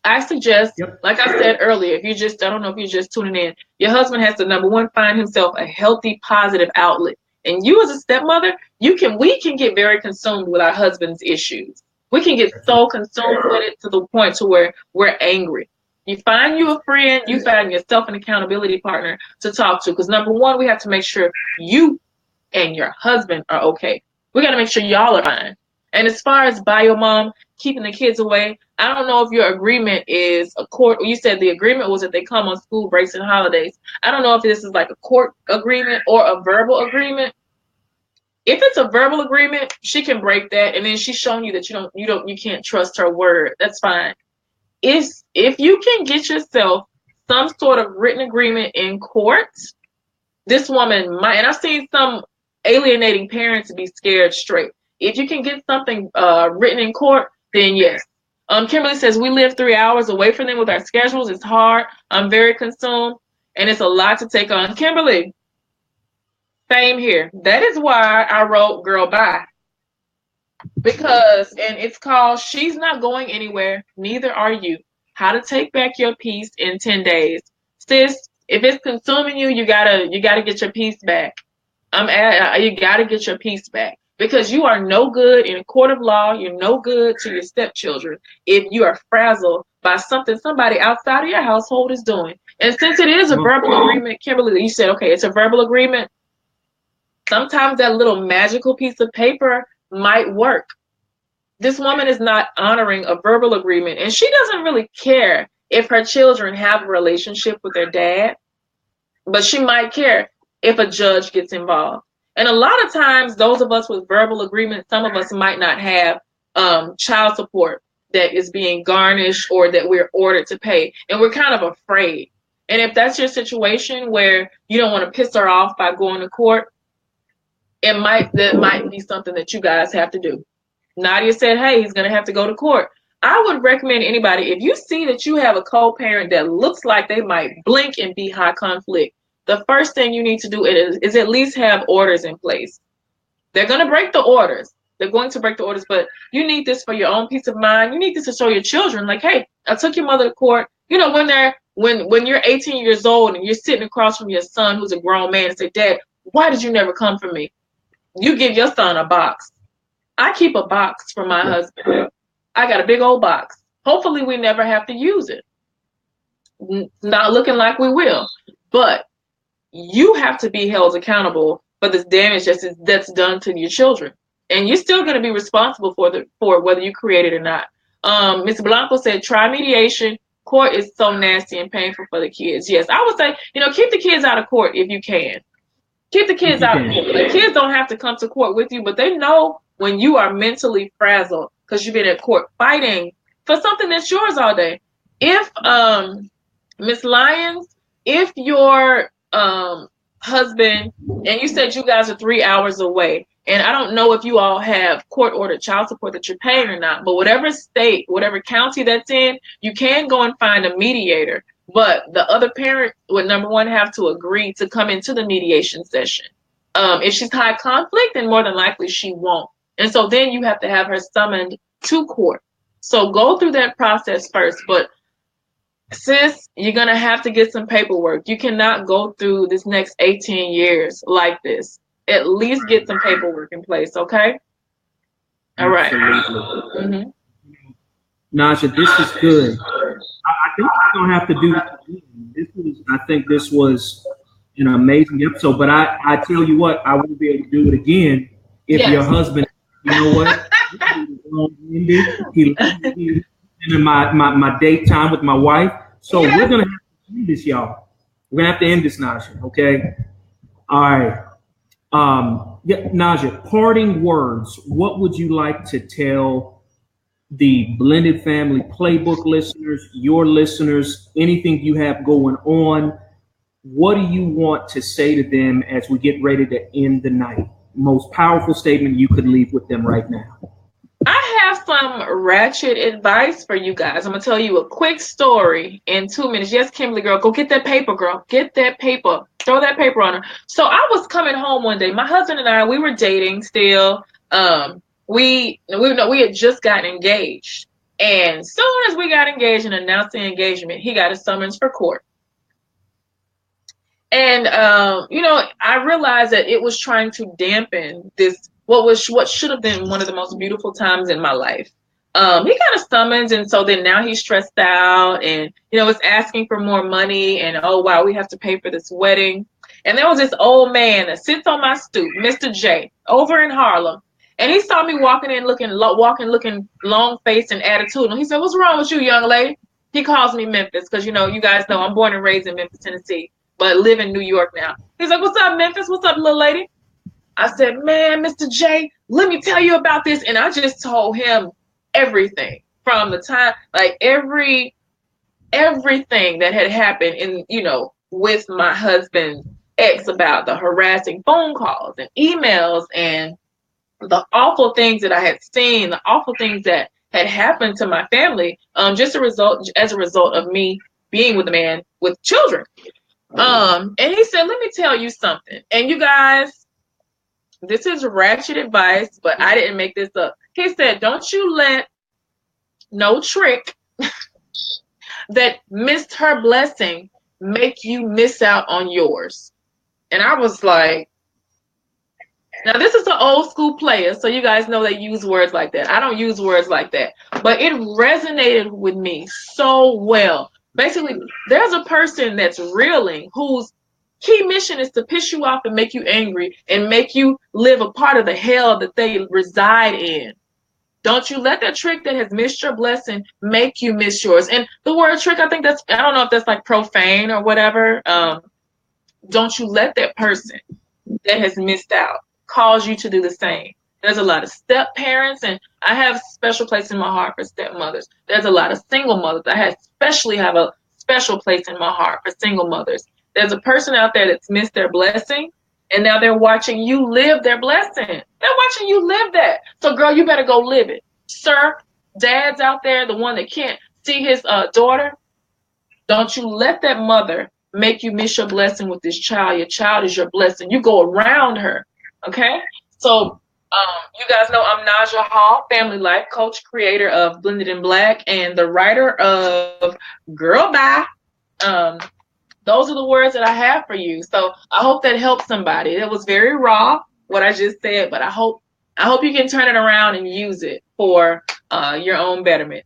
I suggest, like I said earlier, I don't know if you're just tuning in, your husband has to, number one, find himself a healthy, positive outlet. And you as a stepmother, we can get very consumed with our husband's issues. We can get so consumed with it to the point to where we're angry. You find you a friend, you find yourself an accountability partner to talk to. Because number one, we have to make sure you and your husband are okay. We got to make sure y'all are fine. And as far as bio mom keeping the kids away, I don't know if your agreement is a court. You said the agreement was that they come on school breaks and holidays. I don't know if this is like a court agreement or a verbal agreement. If it's a verbal agreement, she can break that, and then she's showing you that you can't trust her word. That's fine. if you can get yourself some sort of written agreement in court, this woman might, and I've seen some alienating parents be scared straight. If you can get something written in court, then yes. Kimberly says we live 3 hours away from them with our schedules. It's hard. I'm very consumed, and it's a lot to take on. Kimberly, same here. That is why I wrote "Girl Bye," because, and it's called "She's Not Going Anywhere. Neither Are You." How to take back your peace in 10 days, sis. If it's consuming you, you gotta get your peace back. You gotta get your peace back because you are no good in a court of law. You're no good to your stepchildren if you are frazzled by something somebody outside of your household is doing. And since it is a verbal agreement, Kimberly, you said, okay, it's a verbal agreement. Sometimes that little magical piece of paper might work. This woman is not honoring a verbal agreement, and she doesn't really care if her children have a relationship with their dad, but she might care if a judge gets involved. And a lot of times, those of us with verbal agreements, some of us might not have child support that is being garnished or that we're ordered to pay, and we're kind of afraid. And if that's your situation where you don't want to piss her off by going to court, that might be something that you guys have to do. Nadia said, hey, he's going to have to go to court. I would recommend anybody, if you see that you have a co-parent that looks like they might blink and be high conflict, the first thing you need to do is at least have orders in place. They're going to break the orders. They're going to break the orders, but you need this for your own peace of mind. You need this to show your children, like, hey, I took your mother to court. You know, when you're 18 years old and you're sitting across from your son who's a grown man and say, Dad, why did you never come for me? You give your son a box. I keep a box for my husband. I got a big old box. Hopefully we never have to use it. Not looking like we will. But you have to be held accountable for this damage that's done to your children. And you're still going to be responsible for whether you create it or not. Ms. Blanco said, try mediation. Court is so nasty and painful for the kids. Yes, I would say, keep the kids out of court if you can. Keep the kids out of court. The kids don't have to come to court with you, but they know when you are mentally frazzled because you've been at court fighting for something that's yours all day. If Miss Lyons, if your husband, and you said you guys are 3 hours away, and I don't know if you all have court-ordered child support that you're paying or not, but whatever state, whatever county that's in, you can go and find a mediator. But the other parent would, number one, have to agree to come into the mediation session. If she's high conflict, then more than likely she won't. And so then you have to have her summoned to court. So go through that process first. But sis, you're going to have to get some paperwork. You cannot go through this next 18 years like this. At least get some paperwork in place, okay? All right. Mm-hmm. Naja, this is good. I think we're going to have to do this. I think this was an amazing episode. But I tell you what, I won't be able to do it again if your husband, you know what? He in my date time with my wife. So we're going to have to end this, y'all. We're going to have to end this, Naja, okay? All right. Naja, parting words. What would you like to tell the Blended Family Playbook listeners, your listeners, anything you have going on? What do you want to say to them as we get ready to end the night? Most powerful statement you could leave with them right now. I have some ratchet advice for you guys. I'm going to tell you a quick story in 2 minutes. Yes, Kimberly, girl, go get that paper, girl. Get that paper. Throw that paper on her. So I was coming home one day. My husband and I, we were dating still. We had just gotten engaged. And as soon as we got engaged and announced the engagement, he got a summons for court. And, I realized that it was trying to dampen this, what should have been one of the most beautiful times in my life. He got a summons, and so then now he's stressed out and, is asking for more money, and, oh, wow, we have to pay for this wedding. And there was this old man that sits on my stoop, Mr. J, over in Harlem. And he saw me walking in, looking long-faced and attitudinal. He said, what's wrong with you, young lady? He calls me Memphis because, you guys know I'm born and raised in Memphis, Tennessee, but live in New York now. He's like, what's up, Memphis? What's up, little lady? I said, man, Mr. J, let me tell you about this. And I just told him everything from the time, like everything that had happened in, with my husband's ex about the harassing phone calls and emails and the awful things that I had seen, the awful things that had happened to my family, as a result of me being with a man with children. And he said, let me tell you something. And you guys, this is ratchet advice, but I didn't make this up. He said, don't you let no trick that missed her blessing make you miss out on yours. And I was like, now this is an old school player, so you guys know they use words like that. I don't use words like that, but it resonated with me so well. Basically, there's a person that's reeling whose key mission is to piss you off and make you angry and make you live a part of the hell that they reside in. Don't you let that trick that has missed your blessing make you miss yours. And the word trick, I don't know if that's like profane or whatever. Don't you let that person that has missed out cause you to do the same. There's a lot of step parents, and I have a special place in my heart for stepmothers. There's a lot of single mothers. I especially have a special place in my heart for single mothers. There's a person out there that's missed their blessing, and now they're watching you live their blessing. They're watching you live that. So, girl, you better go live it. Sir, dads out there, the one that can't see his daughter, don't you let that mother make you miss your blessing with this child. Your child is your blessing. You go around her. Okay, so you guys know I'm Naja Hall, family life coach, creator of Blended in Black, and the writer of Girl Bye. Those are the words that I have for you. So I hope that helps somebody. It was very raw, what I just said, but I hope you can turn it around and use it for your own betterment.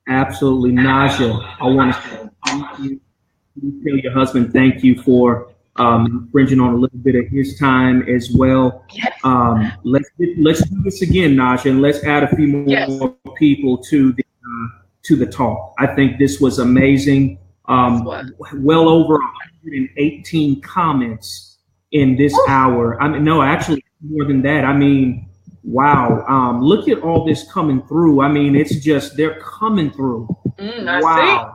Absolutely, Naja. I want to say thank you. You tell your husband thank you for infringing on a little bit of his time as well. Yes. Let's do this again, Naja, and let's add a few more people to the talk. I think this was amazing. Well over 118 comments in this hour. I mean, no, actually more than that. I mean, wow. Look at all this coming through. I mean, it's just they're coming through. Wow.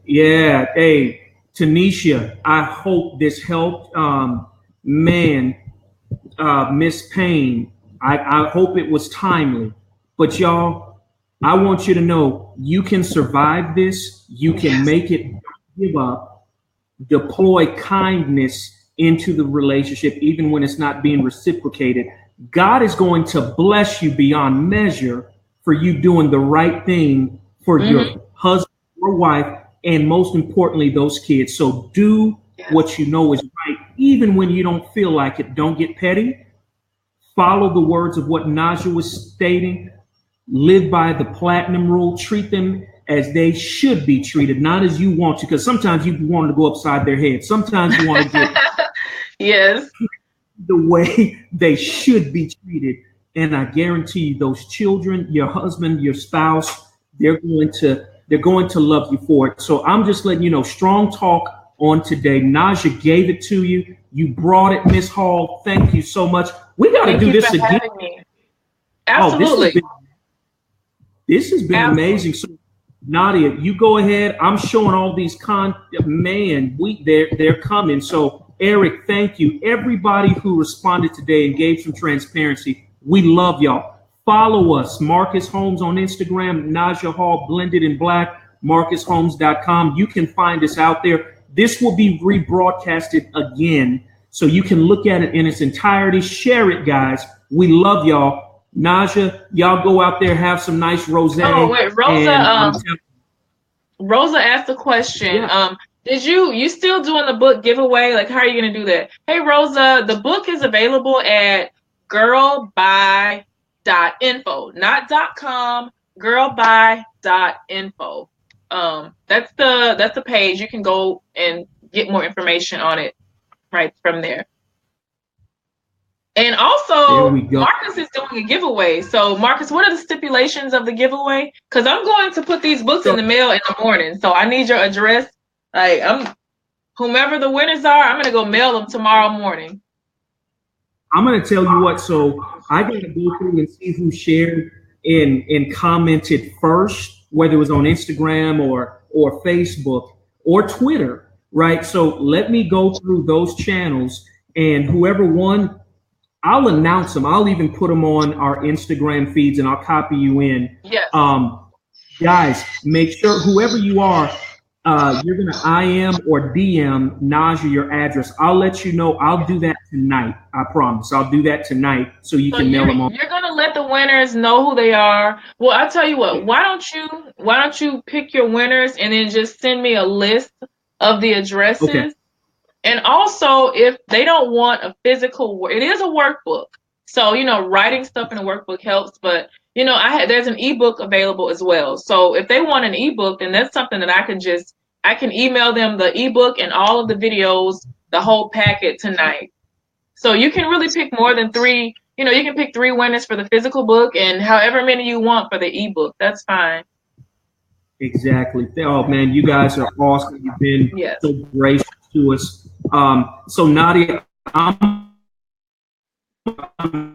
Yeah. Hey, Tanisha, I hope this helped. Miss Payne, I hope it was timely. But y'all, I want you to know you can survive this. You can make it. Don't give up. Deploy kindness into the relationship, even when it's not being reciprocated. God is going to bless you beyond measure for you doing the right thing for your husband or wife, and most importantly, those kids. So do what you know is right, even when you don't feel like it. Don't get petty. Follow the words of what Naja was stating. Live by the platinum rule. Treat them as they should be treated, not as you want to, because sometimes you want to go upside their head. Sometimes you want to get yes, the way they should be treated. And I guarantee you, those children, your husband, your spouse, they're going to love you for it. So I'm just letting you know, strong talk on today. Naja gave it to you. You brought it, Miss Hall. Thank you so much. We got to do this again. Absolutely. This has been amazing. So Nadia, you go ahead. I'm showing all these they're coming. So Eric, thank you. Everybody who responded today and gave some transparency. We love y'all. Follow us, Marcus Holmes on Instagram, Naja Hall, Blended in Black, marcusholmes.com. You can find us out there. This will be rebroadcasted again, so you can look at it in its entirety. Share it, guys. We love y'all. Naja, y'all go out there, have some nice rosé. Oh, wait, Rosa asked a question. Yeah. Did you still doing the book giveaway? Like, how are you going to do that? Hey, Rosa, the book is available at girlbuy.info, not .com, girlbuy.info. That's the page. You can go and get more information on it right from there. And also, Marcus is doing a giveaway. So, Marcus, what are the stipulations of the giveaway? Because I'm going to put these books in the mail in the morning. So, I need your address. Like, whomever the winners are, I'm going to go mail them tomorrow morning. I'm going to tell you what. So, I got to go through and see who shared and commented first, whether it was on Instagram or Facebook or Twitter, right? So let me go through those channels, and whoever won, I'll announce them. I'll even put them on our Instagram feeds, and I'll copy you in. Yes. Guys, make sure whoever you are, you're gonna IM or DM Naja your address. I'll let you know. I'll do that tonight. I promise. I'll do that tonight so you can mail them on. You're gonna let the winners know who they are. Well, I'll tell you what. Why don't you pick your winners and then just send me a list of the addresses? Okay. And also, if they don't want a physical, it is a workbook. So, writing stuff in a workbook helps, but there's an ebook available as well. So if they want an ebook, then that's something that I can email them the ebook and all of the videos, the whole packet tonight. So you can really pick more than 3. You can pick 3 winners for the physical book and however many you want for the ebook. That's fine. Exactly. Oh man, you guys are awesome. You've been so gracious to us. So Nadia, I'm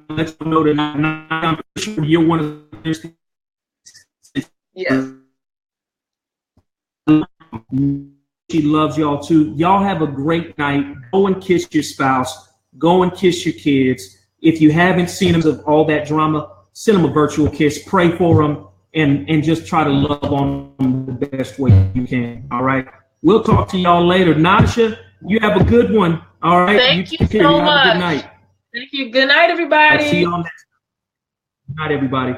let you know that I'm sure you're one of the. Yes. She loves y'all too. Y'all have a great night. Go and kiss your spouse. Go and kiss your kids. If you haven't seen them of all that drama, send them a virtual kiss. Pray for them and just try to love on them the best way you can. All right. We'll talk to y'all later. Naja, you have a good one. All right. Thank you so much. Have a good night. Thank you. Good night, everybody. I'll see y'all next time. Good night, everybody.